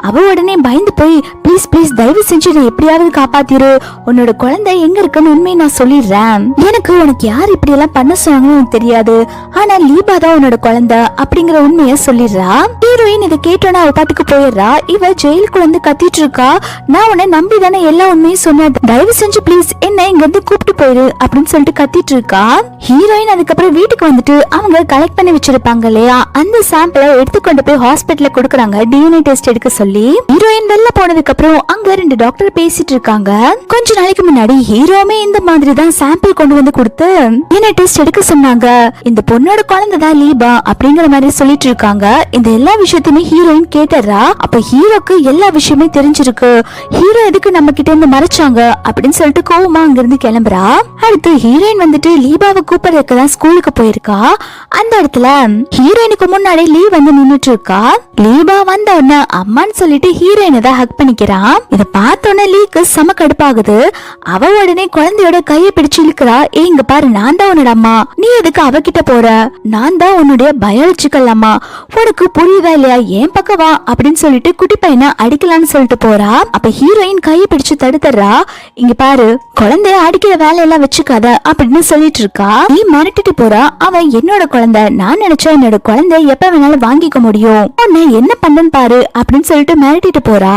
அவ உடனே பயந்து போய் ப்ளீஸ் ப்ளீஸ் தயவு செஞ்சு நான் எப்படியாவது காப்பாத்திரு, உன்னோட குழந்தை எங்க இருக்குன்னு உண்மையை நான் சொல்லிடுறேன், எனக்கு உனக்கு யார் இப்படி எல்லாம் பண்ண சொன்னாங்கன்னு தெரியாது, ஆனா லீபா தான் உன்னோட குழந்தை அப்படிங்கிற உண்மையை சொல்லிடுறா. ஹீரோயின் இதை கேட்டோன்னா அவ பாட்டுக்கு போயிடுறா. இவ ஜெயிலுக்குள்ள வந்து கத்திட்டு இருக்கா, நான் உன்னை நம்பி தானே எல்லா உண்மையும் சொன்னேன், தயவு செஞ்சு ப்ளீஸ் என்ன இங்க இருந்து கூப்பிட்டு போயிரு அப்படின்னு சொல்லிட்டு கத்திட்டு இருக்கா. ஹீரோயின் அதுக்கப்புறம் வீட்டுக்கு வந்துட்டு அவங்க கலெக்ட் பண்ணி வச்சிருப்பாங்க இல்லையா, அந்த சாம்பிளை எடுத்துக்கொண்டு போய் ஹாஸ்பிட்டல்ல கொடுக்குறாங்க டிஎன்ஏ டெஸ்ட் எடுக்க சொல்லி. ஹீரோயின் வெளில போனதுக்கு அப்புறம் அங்க ரெண்டு டாக்டர் பேசிட்டு இருக்காங்க. கொஞ்ச நாளைக்கு முன்னாடி ஹீரோமே இந்த மாதிரி தான் சாம்பிள் கொண்டு வந்து கொடுத்து டிஎன்ஏ டெஸ்ட் எடுக்க சொன்னாங்க, இந்த பொண்ணோட குழந்தை தான் லீபா அப்படிங்கிற மாதிரி சொல்லிட்டு இருக்காங்க. இந்த எல்லா விஷயத்தையுமே ஹீரோயின் கேட்டுறா. அப்ப ஹீரோக்கு எல்லா விஷயமே தெரிஞ்சிருக்கு, ஹீரோ எதுக்கு நம்ம கிட்ட இருந்து மறைச்சாங்க அப்படின்னு சொல்லிட்டு கோவமா அங்க இருந்து கிளம்புறா. அடுத்து ஹீரோயின் வந்துட்டு லீபாவை கூப்பிடுறதுக்கு தான் ஸ்கூலுக்கு போயிருக்கா. அந்த இடத்துல ஹீரோயினுக்கு முன்னாடி லீ வந்து நின்னுட்டு இருக்கா. லீபா வந்த உடனே அம்மான்னு சொல்லிட்டு ஹீரோயினை தான் ஹக் பண்ணிக்கிறான். இதை பார்த்த உடனே லீக்கு செம கடுப்பாகுது. அவ உடனே குழந்தையோட கையை பிடிச்சு இழுக்கிறா. இங்க பாரு நான் தான் உன்னோட அம்மா, நீ எதுக்கு அவகிட்ட போற, நான் தான் உன்னுடைய பயாலஜிக்கல் அம்மா, உனக்கு புரியுதா இல்லையா, ஏன் பக்கம் வா அப்படின்னு சொல்லிட்டு குட்டி பையனை அடிக்கலான்னு சொல்லிட்டு போறா. அப்ப ஹீரோயின் கையை பிடிச்சு தடுத்துறா. இங்க பாரு குழந்தைய அடிக்கிற வேலையெல்லாம் வச்சுக்காத அப்படின்னு சொல்லிட்டு இருக்கா. நீ மிரட்டிட்டு போறா. அவன் என்னோட குழந்தை, நான் நினைச்சா என்னோட குழந்தை எப்ப வேணாலும் வாங்கிக்க முடியும், உன்னை என்ன பண்ணன்னு பாரு அப்படின்னு சொல்லிட்டு மிரட்டிட்டு போறா.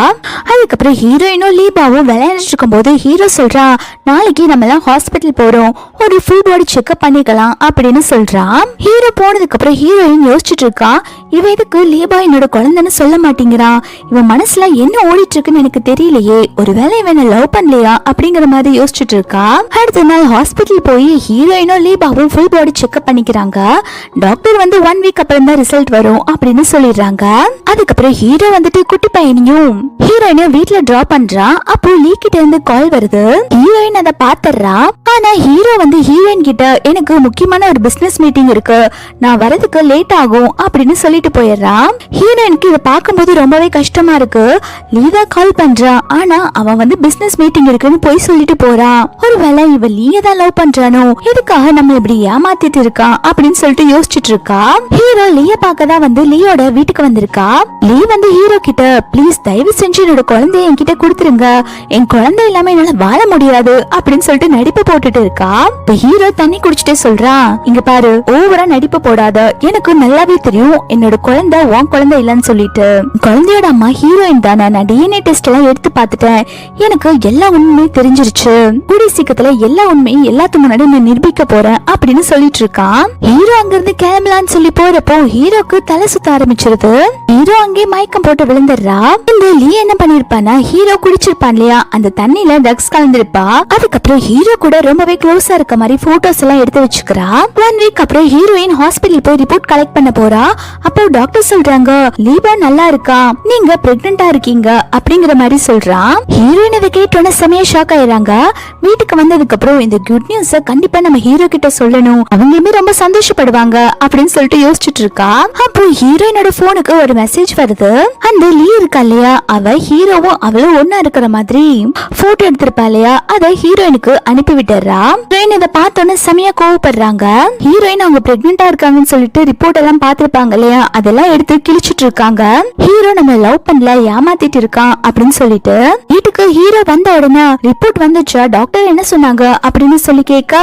அதுக்கப்புறம் ஹீரோயினும் லீபாவும் விளையாடிட்டு இருக்கும் போது ஹீரோ சொல்றா, நாளைக்கு நம்ம எல்லாம் ஹாஸ்பிட்டல் போறோம், ஒரு ஃபுல் பாடி செக்அப் பண்ணிக்கலாம் அப்படின்னு சொல்றான். ஹீரோ போனதுக்கு அப்புறம் ஹீரோயின் யோசிச்சுட்டு இருக்கா, இவ எதுக்கு லீபா என்னோட குழந்தைன்னு சொல்ல மாட்டேங்கிறான், இவன் மனசுல என்ன ஓடிட்டு இருக்குன்னு எனக்கு தெரியலையே, ஒருவேளை இவன் லவ் பண்ணலையா அப்படிங்கிற மாதிரி யோசிச்சுட்டு இருக்கா. அடுத்த நாள் ஹாஸ்பிட்டல் போய் ஹீரோயினும் லீபாவும் ஃபுல் பாடி செக்அப் பண்ணிக்கிறாங்க. டாக்டர் வந்து 1 வீக் அப்புறம் தான் ரிசல்ட் வரும் அப்படின்னு சொல்லிடுறாங்க. அதுக்கப்புறம் ஹீரோ வந்துட்டு குட்டி பையனையும் ஹீரோயினையும் வீட்டுல டிராப் பண்றான். அப்போ லீ கிட்ட இருந்து கால் வருது. ஹீரோயின் அதை பாத்துறா. ஆனா ஹீரோ வந்து ஹீரோயின் கிட்ட எனக்கு முக்கியமான ஒரு பிசினஸ் மீட்டிங் இருக்கு, நான் வரதுக்கு லேட் ஆகும் அப்படின்னு சொல்லிட்டு போயிடுறான். ஹீரோயினுக்கு இதை பார்க்கும்போது ரொம்பவே கஷ்டமா இருக்கு. லீதா கால் பண்றா, ஆனா அவன் வந்து பிசினஸ் மீட்டிங் இருக்குன்னு போய் சொல்லிட்டு போறான். ஒருவேளை இவ லீயை தான் லவ் பண்றானோ, எதுக்காக நம்ம இப்படி ஏமாத்திட்டு இருக்கான் அப்படின்னு சொல்லிட்டு யோசிச்சுட்டு இருக்கா. ஹீரோ லீய பார்க்கதான் வந்து லீயோட வீட்டுக்கு வந்திருக்கா. லீ வந்து ஹீரோ கிட்ட ப்ளீஸ் தயவு செஞ்சு என்னோட குழந்தைய என்கிட்ட கொடுத்துருங்க, என் குழந்தை இல்லாம என்னால வாழ முடியாது அப்படின்னு சொல்லிட்டு நடிப்பு போட்டுட்டு இருக்கா. இப்ப ஹீரோ தண்ணி குடிச்சிட்டே சொல்றான், இங்க பாரு ஓவரா நடிப்பு போடாத, எனக்கு நல்லாவே தெரியும் என்னோட குழந்தை உன் குழந்தை இல்லன்னு சொல்லிட்டு. குழந்தையோட அம்மா ஹீரோயின் தானே, நான் டிஎன்ஏ டெஸ்ட் எல்லாம் எடுத்து பார்த்துட்டேன், எனக்கு எல்லா உண்மையும் தெரிஞ்சிருச்சு, கூடிய சீக்கிரத்துல எல்லா உண்மையும் எல்லாத்துக்கு முன்னாடி நான் நிரூபிக்க போறேன் அப்படின்னு சொல்லிட்டு இருக்கான். ஹீரோ அங்க இருந்து கிளம்பலான்னு சொல்லி போறப்போ ஹீரோக்கு தலை சுத்த ஆரம்பிச்சிருது. ஹீரோ அங்கே மயக்கம் போட்டு விழுந்துடுறா. இந்த லீ என்ன பண்ணிருப்பானா, ஹீரோ குடிச்சிருப்பான் இல்லையா, அந்த தண்ணியில ட்ரக்ஸ் கலந்துருப்பா. அதுக்கப்புறம் ஹீரோ கூட ரொம்பவே க்ளோஸா இருக்க மாதிரி போட்டோஸ் எல்லாம் எடுத்து வச்சுக்கிறா. 1 வீக் அப்புறம் ஹீரோயின் ஹாஸ்பிட்டல் போய் ரிப்போர்ட் கலெக்ட் பண்ண போறா. அப்போ டாக்டர் சொல்றாங்க, லீபா நல்லா இருக்கா, நீங்க பிரெக்னெண்டா இருக்கீங்க அப்படிங்கிற மாதிரி சொல்றான். ஹீரோயின் இதை கேட்டோன்னு செமையா ஷாக் ஆயிடுறாங்க. வீட்டுக்கு வந்ததுக்கு அப்புறம் இந்த குட் நியூஸ் கண்டிப்பா நம்ம ஹீரோ கிட்ட சொல்லணும், அவங்களுமே ரொம்ப சந்தோஷப்படுவாங்க அப்படின்னு சொல்லிட்டு யோசிச்சுட்டு இருக்கா. அப்போ ஹீரோயினோட போனுக்கு ஒரு மெசேஜ் வருது. அந்த லீ இருக்கா இல்லையா, அவ ஹீரோவும் அவளும் ஒன்னா இருக்கிற மாதிரி போட்டோ எடுத்திருப்பா இல்லையா, அதை ஹீரோயினுக்கு அனுப்பி விட்டுறா. ஹீரோயின் இதை பார்த்தோன்னு செமையா கோவப்படுறாங்க. ஹீரோயின் அவங்க பிரெக்னெண்டா இருக்காங்கன்னு சொல்லிட்டு ரிப்போர்ட் எல்லாம் பாத்திருப்பாங்க இல்லையா, அதெல்லாம் எடுத்து கிழிச்சிட்டு இருக்காங்க. ஹீரோ நம்ம லவ் பண்ணல ஏமாத்திட்டு இருக்கான் அப்படின்னு சொல்லிட்டு வீட்டுக்கு ஹீரோ வந்த உடனே ரிப்போர்ட் வந்துச்சா, டாக்டர் என்ன சொன்னாங்க அப்படின்னு சொல்லி கேட்க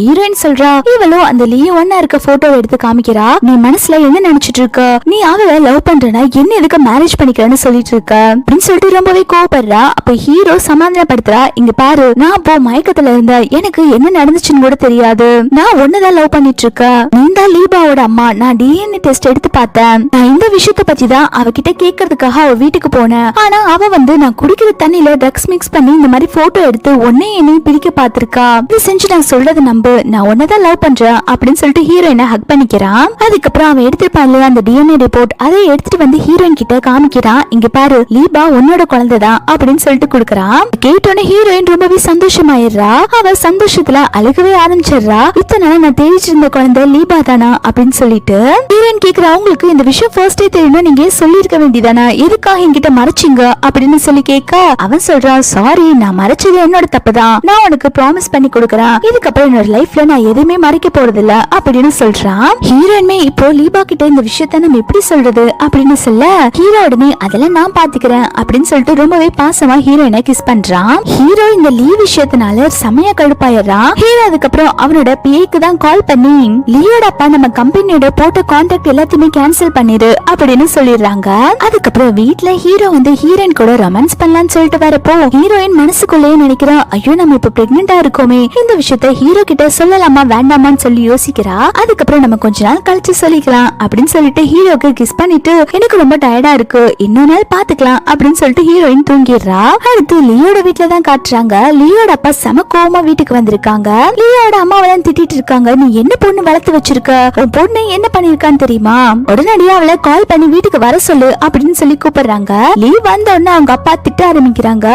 ஹீரோயின் சொல்றா, இவளும் அந்த லீ ஒன்னா இருக்க போட்டோ எடுத்து காமிக்கிறா, நீ மனசுல என்ன நினைச்சிட்டு இருக்க, நீ அவளை லவ் பண்றனா என்ன எதுக்கு மேரேஜ் பண்ணிக்கிறேன்னு சொல்லிட்டு இருக்க அப்படின்னு சொல்லிட்டு ரொம்பவே கோவப்படுறா. அப்ப ஹீரோ சமாதானப்படுத்துறா, இங்க பாரு நான் அப்போ மயக்கத்துல இருந்த, எனக்கு என்ன நடந்துச்சுன்னு கூட தெரியாது, நான் ஒன்னதான் லவ் பண்ணிட்டு இருக்கேன், நீ தான் லீபாவோட அம்மா, நான் டிஎன்ஏ டெஸ்ட் எடுத்து பார்த்தேன், நான் இந்த விஷயத்த பத்தி தான் அவகிட்ட கேட்கறதுக்காக அவ வீட்டுக்கு போனேன், ஆனா அவ வந்து நான் குடிக்கிற தண்ணியில ட்ரக்ஸ் மிக்ஸ் பண்ணி இந்த மாதிரி போட்டோ எடுத்து ஒன்னே என்னையும் பிரிக்க பாத்திருக்கா, இது செஞ்சு நான் சொல்றது நம்பு, நான் ஒன்னதான் லவ் பண்றேன் அப்படின்னு சொல்லிட்டு ஹீரோயினை ஹக் பண்ணிக்கிறான். அதுக்கப்புறம் அவன் எடுத்துருப்பான் இல்லையா அந்த டிஎன்ஏ ரிப்போர்ட், அதை எடுத்துட்டு வந்து ஹீரோயின் கிட்ட காமிக்கிறான், இங்க பாரு லீபா உன்னோட குழந்தைதான் அப்படின்னு சொல்லிட்டு குடுக்கறான். கேட்டோன்னு ஹீரோயின் ரொம்பவே சந்தோஷமாயிடுறா. அவ சந்தோஷத்துல அழுகவே ஆரம்பிச்சிடுறா. இத்தனை நாள் நான் தேடிட்டு இருந்த குழந்தை லீபா தானா அப்படின்னு சொல்லிட்டு ஹீரோயின் கேக்குறா, உங்களுக்கு இந்த விஷயம் ஃபர்ஸ்டே தெரியணும், நீங்க சொல்லிருக்க வேண்டியதானா, எதுக்காக என்கிட்ட மறைச்சிங்க அப்படின்னு சொல்லி கேட்க அவன் சொல்றான், சாரி நான் மறைச்சது என்னோட தப்புதான், நான் உனக்கு ப்ராமிஸ் பண்ணி கொடுக்கறேன், இதுக்கப்புறம் என்னோட லைஃப்ல நான் எதுவுமே மறைக்க போறது இல்ல அப்படின்னு சொல்றான். ஹீரோயின்மே இப்போ லீபா கிட்ட இந்த விஷயத்த நம்ம எப்படி சொல்றது அப்படின்னு சொல்ல ஹீரோ உடனே அதெல்லாம் நான் பாத்துக்கிறேன் அப்படின்னு சொல்லிட்டு ரொம்பவே பாசமா ஹீரோயினை கிஸ் பண்றான். ஹீரோ இந்த லீவ் விஷயத்தினால செமையா கடுப்பாயிடுறான். ஹீரோ அதுக்கப்புறம் அவனோட பிஏக்கு தான் கால் பண்ணி லியோட அப்பா நம்ம கம்பெனியோட போட்ட கான்ட்ராக்ட் எல்லாத்தையுமே கேன்சல் பண்ணிரு அப்படின்னு சொல்லிடுறாங்க. அதுக்கப்புறம் வீட்ல ஹீரோ வந்து ஹீரோயின் கூட ரொமான்ஸ் பண்ணலாம்னு சொல்லிட்டு வரப்போ ஹீரோயின் மனசுக்குள்ளேயே நினைக்கிறா, ஐயோ நம்ம இப்ப பிரெக்னெண்டா இருக்கோமே, இந்த விஷயத்த ஹீரோ கிட்ட சொல்லலாமா வேண்டாமான்னு சொல்லி யோசிக்கிறா. அதுக்கப்புறம் நம்ம கொஞ்ச நாள் கழிச்சு சொல்லிக்கலாம் அப்படின்னு சொல்லிட்டு ஹீரோக்கு கிஸ் பண்ணிட்டு எனக்கு ரொம்ப டயர்டா இருக்கு, இன்னொரு நாள் பாத்துக்கலாம் அப்படின்னு சொல்லிட்டு ஹீரோயின் தூங்கிடுறா. அடுத்து லியோட வீட்டுல தான் காட்டுறாங்க. லியோட அப்பா செம கோவமா வீட்டுக்கு வந்திருக்காங்க. லியோட அம்மாவை தான் திட்டிட்டு இருக்காங்க, நீ என்ன பொண்ணு வளர்த்து வச்சிருக்க, உன் பொண்ணு என்ன பண்ணிருக்கான்னு தெரியுமா, உடனடியா அவளை கால் பண்ணி வீட்டுக்கு வர சொல்லு அப்படின்னு சொல்லி கூப்பிடுறாங்க. லீவ் வந்த உடனே அவங்க அப்பா திட்ட ஆரம்பிக்கிறாங்க,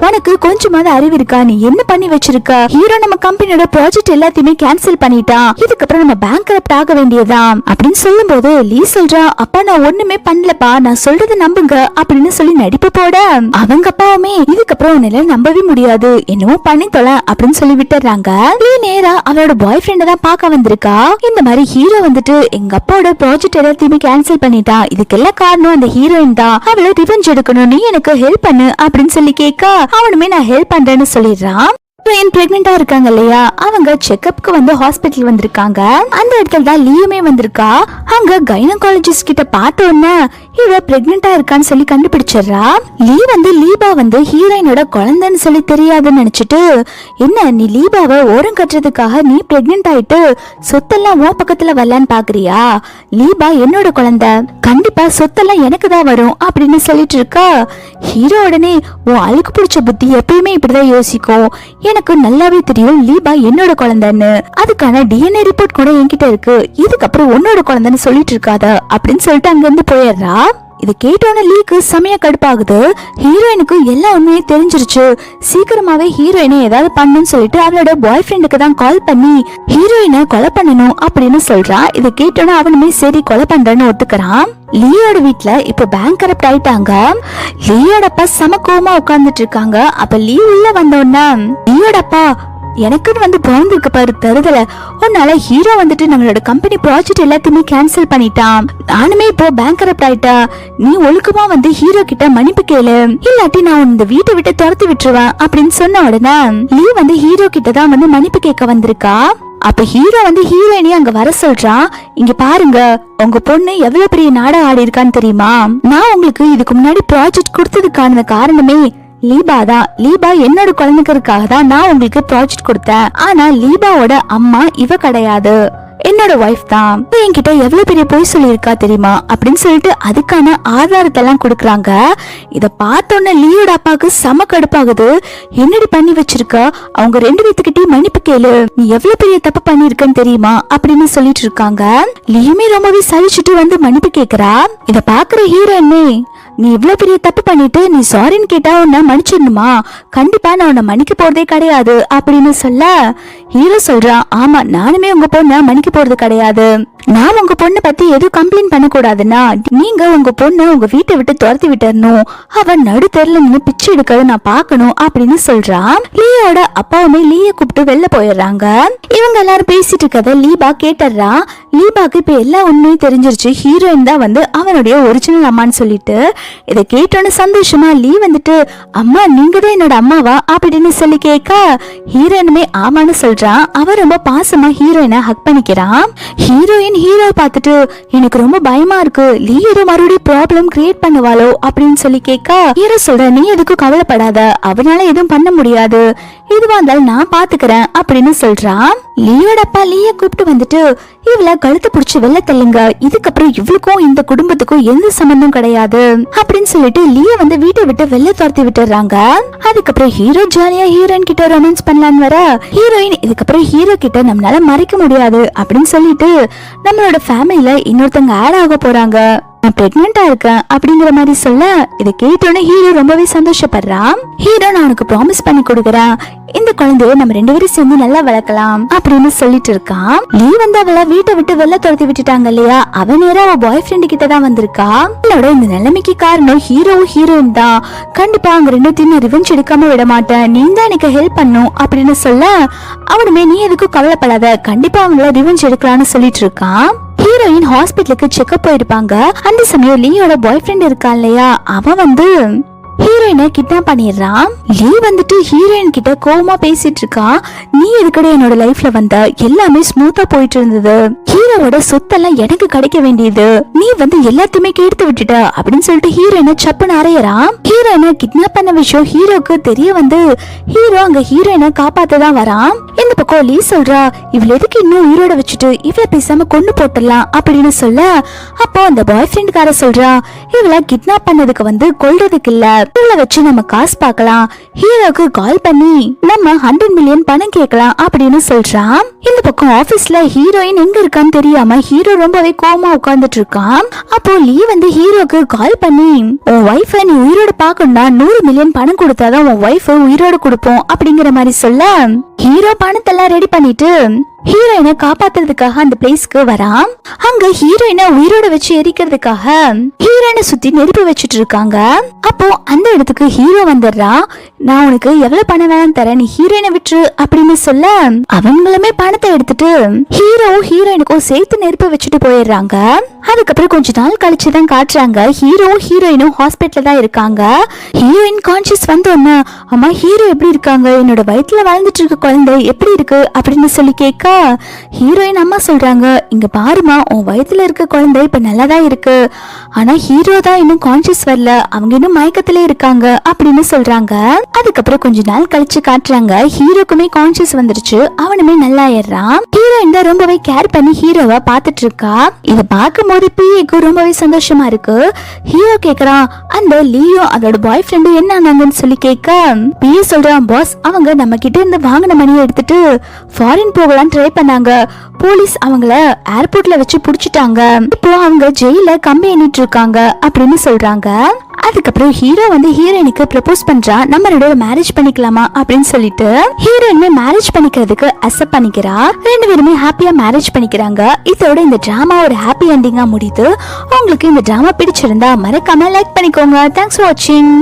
உனக்கு கொஞ்சமாவது அறிவு இருக்கா, நீ என்ன பண்ணி வச்சிருக்க, ஹீரோ நம்ம கம்பெனியோட ப்ராஜெக்ட் எல்லாத்தையுமே கேன்சல் பண்ணிட்டான், இதுக்கப்புறம் நம்ம பேங்க்ரப்ட் ஆக வேண்டியதான் அப்படின்னு சொல்லும் போது லீ சொல்றா, அப்பா நான் ஒண்ணுமே பண்ணலப்பா, நான் சொல்றதை நம்புங்க அப்படின்னு சொல்லி நடிப்பு போட அவங்க அப்பாவுமே இதுக்கப்புறம் உன்னால நம்பவே முடியாது, என்னமோ பண்ணி தொலை அப்படின்னு சொல்லி விட்டுறாங்க. லீ நேரா அவளோட பாய் ஃப்ரெண்ட தான் பார்க்க வந்திருக்கா. இந்த மாதிரி ஹீரோ வந்துட்டு எங்க அப்பாவோட ப்ராஜெக்ட் எல்லாத்தையுமே கேன்சல் பண்ணிட்டா, இதுக்கெல்லாம் காரணம் அந்த ஹீரோயின் தான், அவளை ரிவெஞ்ச் எடுக்கணும், நீ எனக்கு ஹெல்ப் பண்ணு அப்படின்னு சொல்லி கேட்க அவனுமே நான் ஹெல்ப் பண்றேன்னு சொல்லிடுறான். பிரெக்னெண்டா இருக்காங்க இல்லையா, அவங்க செக்அப்க்கு வந்து ஹாஸ்பிட்டல் வந்திருக்காங்க. அந்த இடத்துல தான் லீயுமே வந்திருக்கா. அங்க கைனகாலஜிஸ்ட் கிட்ட பார்த்த உடனே இவ பிரெக்னெண்டா இருக்கான்னு சொல்லி கண்டுபிடிச்சிடுறா. லீ வந்து லீபா வந்து ஹீரோயினோட குழந்தைன்னு சொல்லி தெரியாதுன்னு நினைச்சிட்டு, என்ன நீ லீபாவை ஓரம் கட்டுறதுக்காக நீ பிரெக்னென்ட் ஆயிட்டு சொத்தெல்லாம் உன் பக்கத்துல வரலான்னு பாக்குறியா, லீபா என்னோட குழந்தை, கண்டிப்பா சொத்தெல்லாம் எனக்கு தான் வரும் அப்படின்னு சொல்லிட்டு இருக்கா. ஹீரோ உடனே உன் அழுக்கு பிடிச்ச புத்தி எப்பயுமே இப்படிதான் யோசிக்கும், எனக்கு நல்லாவே தெரியும் லீபா என்னோட குழந்தைன்னு, அதுக்கான டிஎன்ஏ ரிப்போர்ட் கூட என்கிட்ட இருக்கு, இதுக்கப்புறம் உன்னோட குழந்தைன்னு சொல்லிட்டு இருக்காத அப்படின்னு சொல்லிட்டு அங்க இருந்து போயிடுறா. இதை கேட்டோன்னு லீக்கு செமையா கடுப்பாகுது. ஹீரோயினுக்கு எல்லா உண்மையும் தெரிஞ்சிருச்சு, சீக்கிரமாவே ஹீரோயினை ஏதாவது பண்ணுன்னு சொல்லிட்டு அவளோட பாய் ஃப்ரெண்டுக்கு தான் கால் பண்ணி ஹீரோயினை கொலை பண்ணணும் அப்படின்னு சொல்றா. இதை கேட்டோன்னு அவனுமே சரி கொலை பண்றேன்னு ஒத்துக்கிறான். லியோட வீட்ல இப்ப பேங்க்ரப்ட் ஆயிட்டாங்க. லியோட அப்பா செம கோவமா உட்கார்ந்துட்டு இருக்காங்க. அப்ப லீ உள்ள வந்தோன்னா லியோட அப்பா எனக்குன்னு வந்து பிறந்திருக்கு பாரு தருதல, உன்னால ஹீரோ வந்துட்டு நம்மளோட கம்பெனி ப்ராஜெக்ட் எல்லாத்தையுமே கேன்சல் பண்ணிட்டான், நானுமே இப்போ பேங்க்ரப்ட் ஆயிட்டா, நீ ஒழுக்கமா வந்து ஹீரோ கிட்ட மன்னிப்பு கேளு, இல்லாட்டி நான் இந்த வீட்டை விட்டு துரத்தி விட்டுருவேன் அப்படின்னு சொன்ன உடனே லீ வந்து ஹீரோ கிட்ட தான் வந்து மன்னிப்பு கேட்க வந்திருக்கா. அப்ப ஹீரோ வந்து ஹீரோயினையும் அங்க வர சொல்றான். இங்க பாருங்க, உங்க பொண்ணு எவ்வளவு பெரிய நாடகம் ஆடி இருக்கான்னு தெரியுமா, நான் உங்களுக்கு இதுக்கு முன்னாடி ப்ராஜெக்ட் கொடுத்ததுக்கான காரணமே லீபா தான், லீபா என்னோட குழந்தைகளுக்காக தான் நான் உங்களுக்கு ப்ராஜெக்ட் கொடுத்தேன், ஆனா லீபாவோட அம்மா இவ கிடையாது, என்னோட ஒய்ஃப் தான், என்கிட்ட எவ்வளவு பெரிய பொய் சொல்லியிருக்கா தெரியுமா அப்படின்னு சொல்லிட்டு அதுக்கான ஆதாரத்தை எல்லாம் கொடுக்குறாங்க. இத பார்த்தோன்னே லீயோட அப்பாவுக்கு செம கடுப்பாகுது, என்னடி பண்ணி வச்சிருக்க, அவங்க ரெண்டு பேத்துக்கிட்டே மன்னிப்பு கேளு, நீ எவ்வளவு பெரிய தப்பு பண்ணிருக்கன்னு தெரியுமா அப்படின்னு சொல்லிட்டு இருக்காங்க. லீயுமே ரொம்பவே சலிச்சுட்டு வந்து மன்னிப்பு கேக்குறா. இத பாக்குற ஹீரோயினே, நீ இவ்வளவு பெரிய தப்பு பண்ணிட்டு நீ சாரின்னு கேட்டா உன்னை மன்னிச்சிடணுமா, கண்டிப்பா நான் உன்னை மன்னிக்க போறதே கிடையாது அப்படின்னு சொல்ல ஹீரோ சொல்றான், ஆமா நானுமே உங்க பொண்ணை மன்னிக்க போறது கிடையாது, நான் உங்க பொண்ணை பத்தி எதுவும் கம்ப்ளைண்ட் பண்ண கூடாதுன்னா நீங்க உங்க பொண்ணு உங்க வீட்டை விட்டு துரத்தி விட்டுறணும், அவன் நடு தெருல நின்று பிச்சு எடுக்கிறத நான் பாக்கணும் அப்படின்னு சொல்றான். லீயோட அப்பாவுமே லீய கூப்பிட்டு வெளில போயிடுறாங்க. இவங்க எல்லாரும் பேசிட்டு இருக்கத லீபா கேட்டுறா. லீபாக்கு இப்ப எல்லா உண்மையும் தெரிஞ்சிருச்சு, ஹீரோயின் தான் வந்து அவனுடைய ஒரிஜினல் அம்மான்னு சொல்லிட்டு. இதை கேட்டோன்னு சந்தோஷமா லீ வந்துட்டு, அம்மா நீங்க தான் என்னோட அம்மாவா அப்படின்னு சொல்லி கேட்க ஹீரோயினுமே ஆமான்னு சொல்றான். அவ ரொம்ப பாசமா ஹீரோயினை ஹக் பண்ணிக்கிறான். ஹீரோயின் ஹீரோயின் ஹீரோ பார்த்துட்டு எனக்கு ரொம்ப பயமா இருக்கு, லீ ஏதோ மறுபடியும் ப்ராப்ளம் கிரியேட் பண்ணுவாளோ அப்படின்னு சொல்லி கேட்க ஹீரோ சொல்ற நீ எதுக்கும் கவலைப்படாத, அவனால எதுவும் பண்ண முடியாது, எதுவா இருந்தாலும் நான் பாத்துக்கிறேன் அப்படின்னு சொல்றான். லீயோட அப்பா லீய கூப்பிட்டு வந்துட்டு இவள கழுத்து புடிச்சு வெளில தள்ளுங்க, இதுக்கப்புறம் இவளுக்கும் இந்த குடும்பத்துக்கும் எந்த சம்பந்தம் கிடையாது அப்படின்னு சொல்லிட்டு லீய வந்து வீட்டை விட்டு வெளில துரத்தி விட்டுறாங்க. அதுக்கப்புறம் ஹீரோ ஜாலியா ஹீரோயின் கிட்ட ரொமான்ஸ் பண்ணலான்னு வர ஹீரோயின் இதுக்கப்புறம் ஹீரோ கிட்ட நம்மளால மறைக்க முடியாது அப்படின்னு சொல்லிட்டு நம்மளோட ஃபேமிலில இன்னொருத்தங்க ஆட் ஆக போறாங்க, நான் பிரெக்னெண்டா இருக்கேன் அப்படிங்கிற மாதிரி சொல்ல இதை கேட்டோன்னே ஹீரோ ரொம்பவே சந்தோஷப்படுறான். ஹீரோ நான் உனக்கு ப்ராமிஸ் பண்ணி கொடுக்குறேன், இந்த குழந்தைய நம்ம 2 பேரும் சேர்ந்து நல்லா வளர்க்கலாம் அப்படின்னு சொல்லிட்டு இருக்கான். லீ வந்து அவளை வீட்டை விட்டு வெளில துரத்தி விட்டுட்டாங்க இல்லையா, அவ நேரா அவ பாய் ஃப்ரெண்டு கிட்ட தான் வந்திருக்கா. அவளோட இந்த நிலைமைக்கு காரணம் ஹீரோவும் ஹீரோயின் தான், கண்டிப்பா அவங்க 2 ரிவெஞ்ச் எடுக்காம விட மாட்டேன், நீ தான் எனக்கு ஹெல்ப் பண்ணும் அப்படின்னு சொல்ல அவனுமே நீ எதுக்கும் கவலைப்படாத, கண்டிப்பா அவங்கள ரிவெஞ்ச் எடுக்கலாம்னு சொல்லிட்டு இருக்கான். ஹீரோயின் ஹாஸ்பிட்டலுக்கு செக்அப் போயிருப்பாங்க. அந்த சமயம் லீயோட பாய் ஃப்ரெண்ட் இருக்கா இல்லையா, அவன் வந்து ஹீரோயினை கிட்னாப் பண்ணிடுறான். லீ வந்துட்டு ஹீரோயின் கிட்ட கோவமா பேசிட்டு இருக்கா, நீ எதுக்கடா என்னோட லைஃப்ல வந்த, எல்லாமே ஸ்மூத்தா போயிட்டு இருந்தது, ஹீரோவோட சொத்தெல்லாம் எனக்கு கிடைக்க வேண்டியது, நீ வந்து எல்லாத்தையுமே கெடுத்து விட்டுட்ட அப்படின்னு சொல்லிட்டு ஹீரோயினை சப்புன்னு அறையறான். ஹீரோயினை கிட்னாப் பண்ண விஷயம் ஹீரோக்கு தெரிய வந்து ஹீரோ அங்க ஹீரோயினை காப்பாத்ததான் வரான். இந்த பக்கம் லீ சொல்றா இவள் எதுக்கு இன்னும் உயிரோட வச்சுட்டு இவளை பேசாம கொண்டு போட்டுடலாம் அப்படின்னு சொல்ல அப்போ அந்த பாய் ஃப்ரெண்டுக்கார சொல்றா இவளை கிட்னாப் பண்ணதுக்கு வந்து கொல்றதுக்கு இல்ல, இவளை வச்சு நம்ம காசு பார்க்கலாம், ஹீரோக்கு கால் பண்ணி நம்ம 100 மில்லியன் பணம் கேட்கலாம் அப்படின்னு சொல்றான். இந்த பக்கம் ஆபீஸ்ல ஹீரோயின் எங்க இருக்கான்னு தெரியாம ஹீரோ ரொம்பவே கோவமா உட்கார்ந்துட்டு இருக்கான். அப்போ லீ வந்து ஹீரோக்கு கால் பண்ணி உன் ஒய்ஃப நீ உயிரோட பாக்கணும்னா 100 மில்லியன் பணம் கொடுத்தாதான் உன் ஒய்ஃப உயிரோட கொடுப்போம் அப்படிங்கிற மாதிரி சொல்ல ஹீரோ பணத்தெல்லாம் ரெடி பண்ணிட்டு ஹீரோயினை காப்பாத்துறதுக்காக அந்த பிளேஸ்க்கு வரான். அங்க ஹீரோயினை உயிரோட வச்சு எரிக்கிறதுக்காக ஹீரோயினை சுத்தி நெருப்பு வச்சுட்டு இருக்காங்க. அப்போ அந்த இடத்துக்கு ஹீரோ வந்துடுறா, நான் உனக்கு எவ்வளவு பணம் வேணாம் தரேன், நீ ஹீரோயினை விட்டுரு அப்படின்னு சொல்ல அவங்களுமே பணத்தை எடுத்துட்டு ஹீரோ ஹீரோயினுக்கும் சேர்த்து நெருப்பு வச்சுட்டு போயிடுறாங்க. அதுக்கப்புறம் கொஞ்ச நாள் கழிச்சுதான் காட்டுறாங்க ஹீரோ ஹீரோயினும் ஹாஸ்பிட்டல்ல தான் இருக்காங்க. ஹீரோயின் கான்சியஸ் வந்தோன்னா அம்மா ஹீரோ எப்படி இருக்காங்க, என்னோட வயிற்றுல வளர்ந்துட்டு இருக்க குழந்தை எப்படி இருக்கு அப்படின்னு சொல்லி கேட்க ஹீரோயின் அம்மா சொல்றாங்க இங்க பாருமா உன் வயித்துல இருக்க குழந்தை இப்ப நல்லாதான் இருக்கு, ஆனா ஹீரோ தான் இன்னும் கான்சியஸ் வரல, அவங்க இன்னும் மயக்கத்திலே இருக்காங்க அப்படின்னு சொல்றாங்க. அதுக்கப்புறம் கொஞ்ச நாள் கழிச்சு காட்டுறாங்க ஹீரோக்குமே கான்சியஸ் வந்துருச்சு, அவனுமே நல்லா ஏறான். ஹீரோயின் தான் ரொம்பவே கேர் பண்ணி ஹீரோவை பாத்துட்டு இருக்கா. இத பார்க்கும்போது பிஏக்கு ரொம்பவே சந்தோஷமா இருக்கு. ஹீரோ கேக்குறான் அந்த லீயோ அதோட பாய் ஃப்ரெண்டு என்ன ஆனாங்கன்னு சொல்லி கேட்க பிஏ சொல்றான் பாஸ் அவங்க நம்ம கிட்ட இருந்து வாங்கின மணியை எடுத்துட்டு ஃபாரின் போகலாம் ட்ரை பண்ணாங்க, போலீஸ் அவங்கள ஏர்போர்ட்ல வச்சு புடிச்சிட்டாங்க, இப்போ அவங்க ஜெயில கம்பி எண்ணிட்டு இருக்காங்க அப்படின்னு சொல்றாங்க. அதுக்கப்புறம் ஹீரோ வந்து ஹீரோயினுக்கு ப்ரப்போஸ் பண்றா, நம்ம 2 பேரும் மேரேஜ் பண்ணிக்கலாமா அப்படின்னு சொல்லிட்டு ஹீரோயினுமே மேரேஜ் பண்ணிக்கிறதுக்கு அக்செப்ட் பண்ணிக்கிறா. 2 பேருமே ஹாப்பியா மேரேஜ் பண்ணிக்கிறாங்க. இதோட இந்த டிராமா ஒரு ஹாப்பி எண்டிங்கா முடியுது. உங்களுக்கு இந்த டிராமா பிடிச்சிருந்தா மறக்காம லைக் பண்ணிக்கோங்க. தேங்க்ஸ் ஃபார் வாட்சிங்.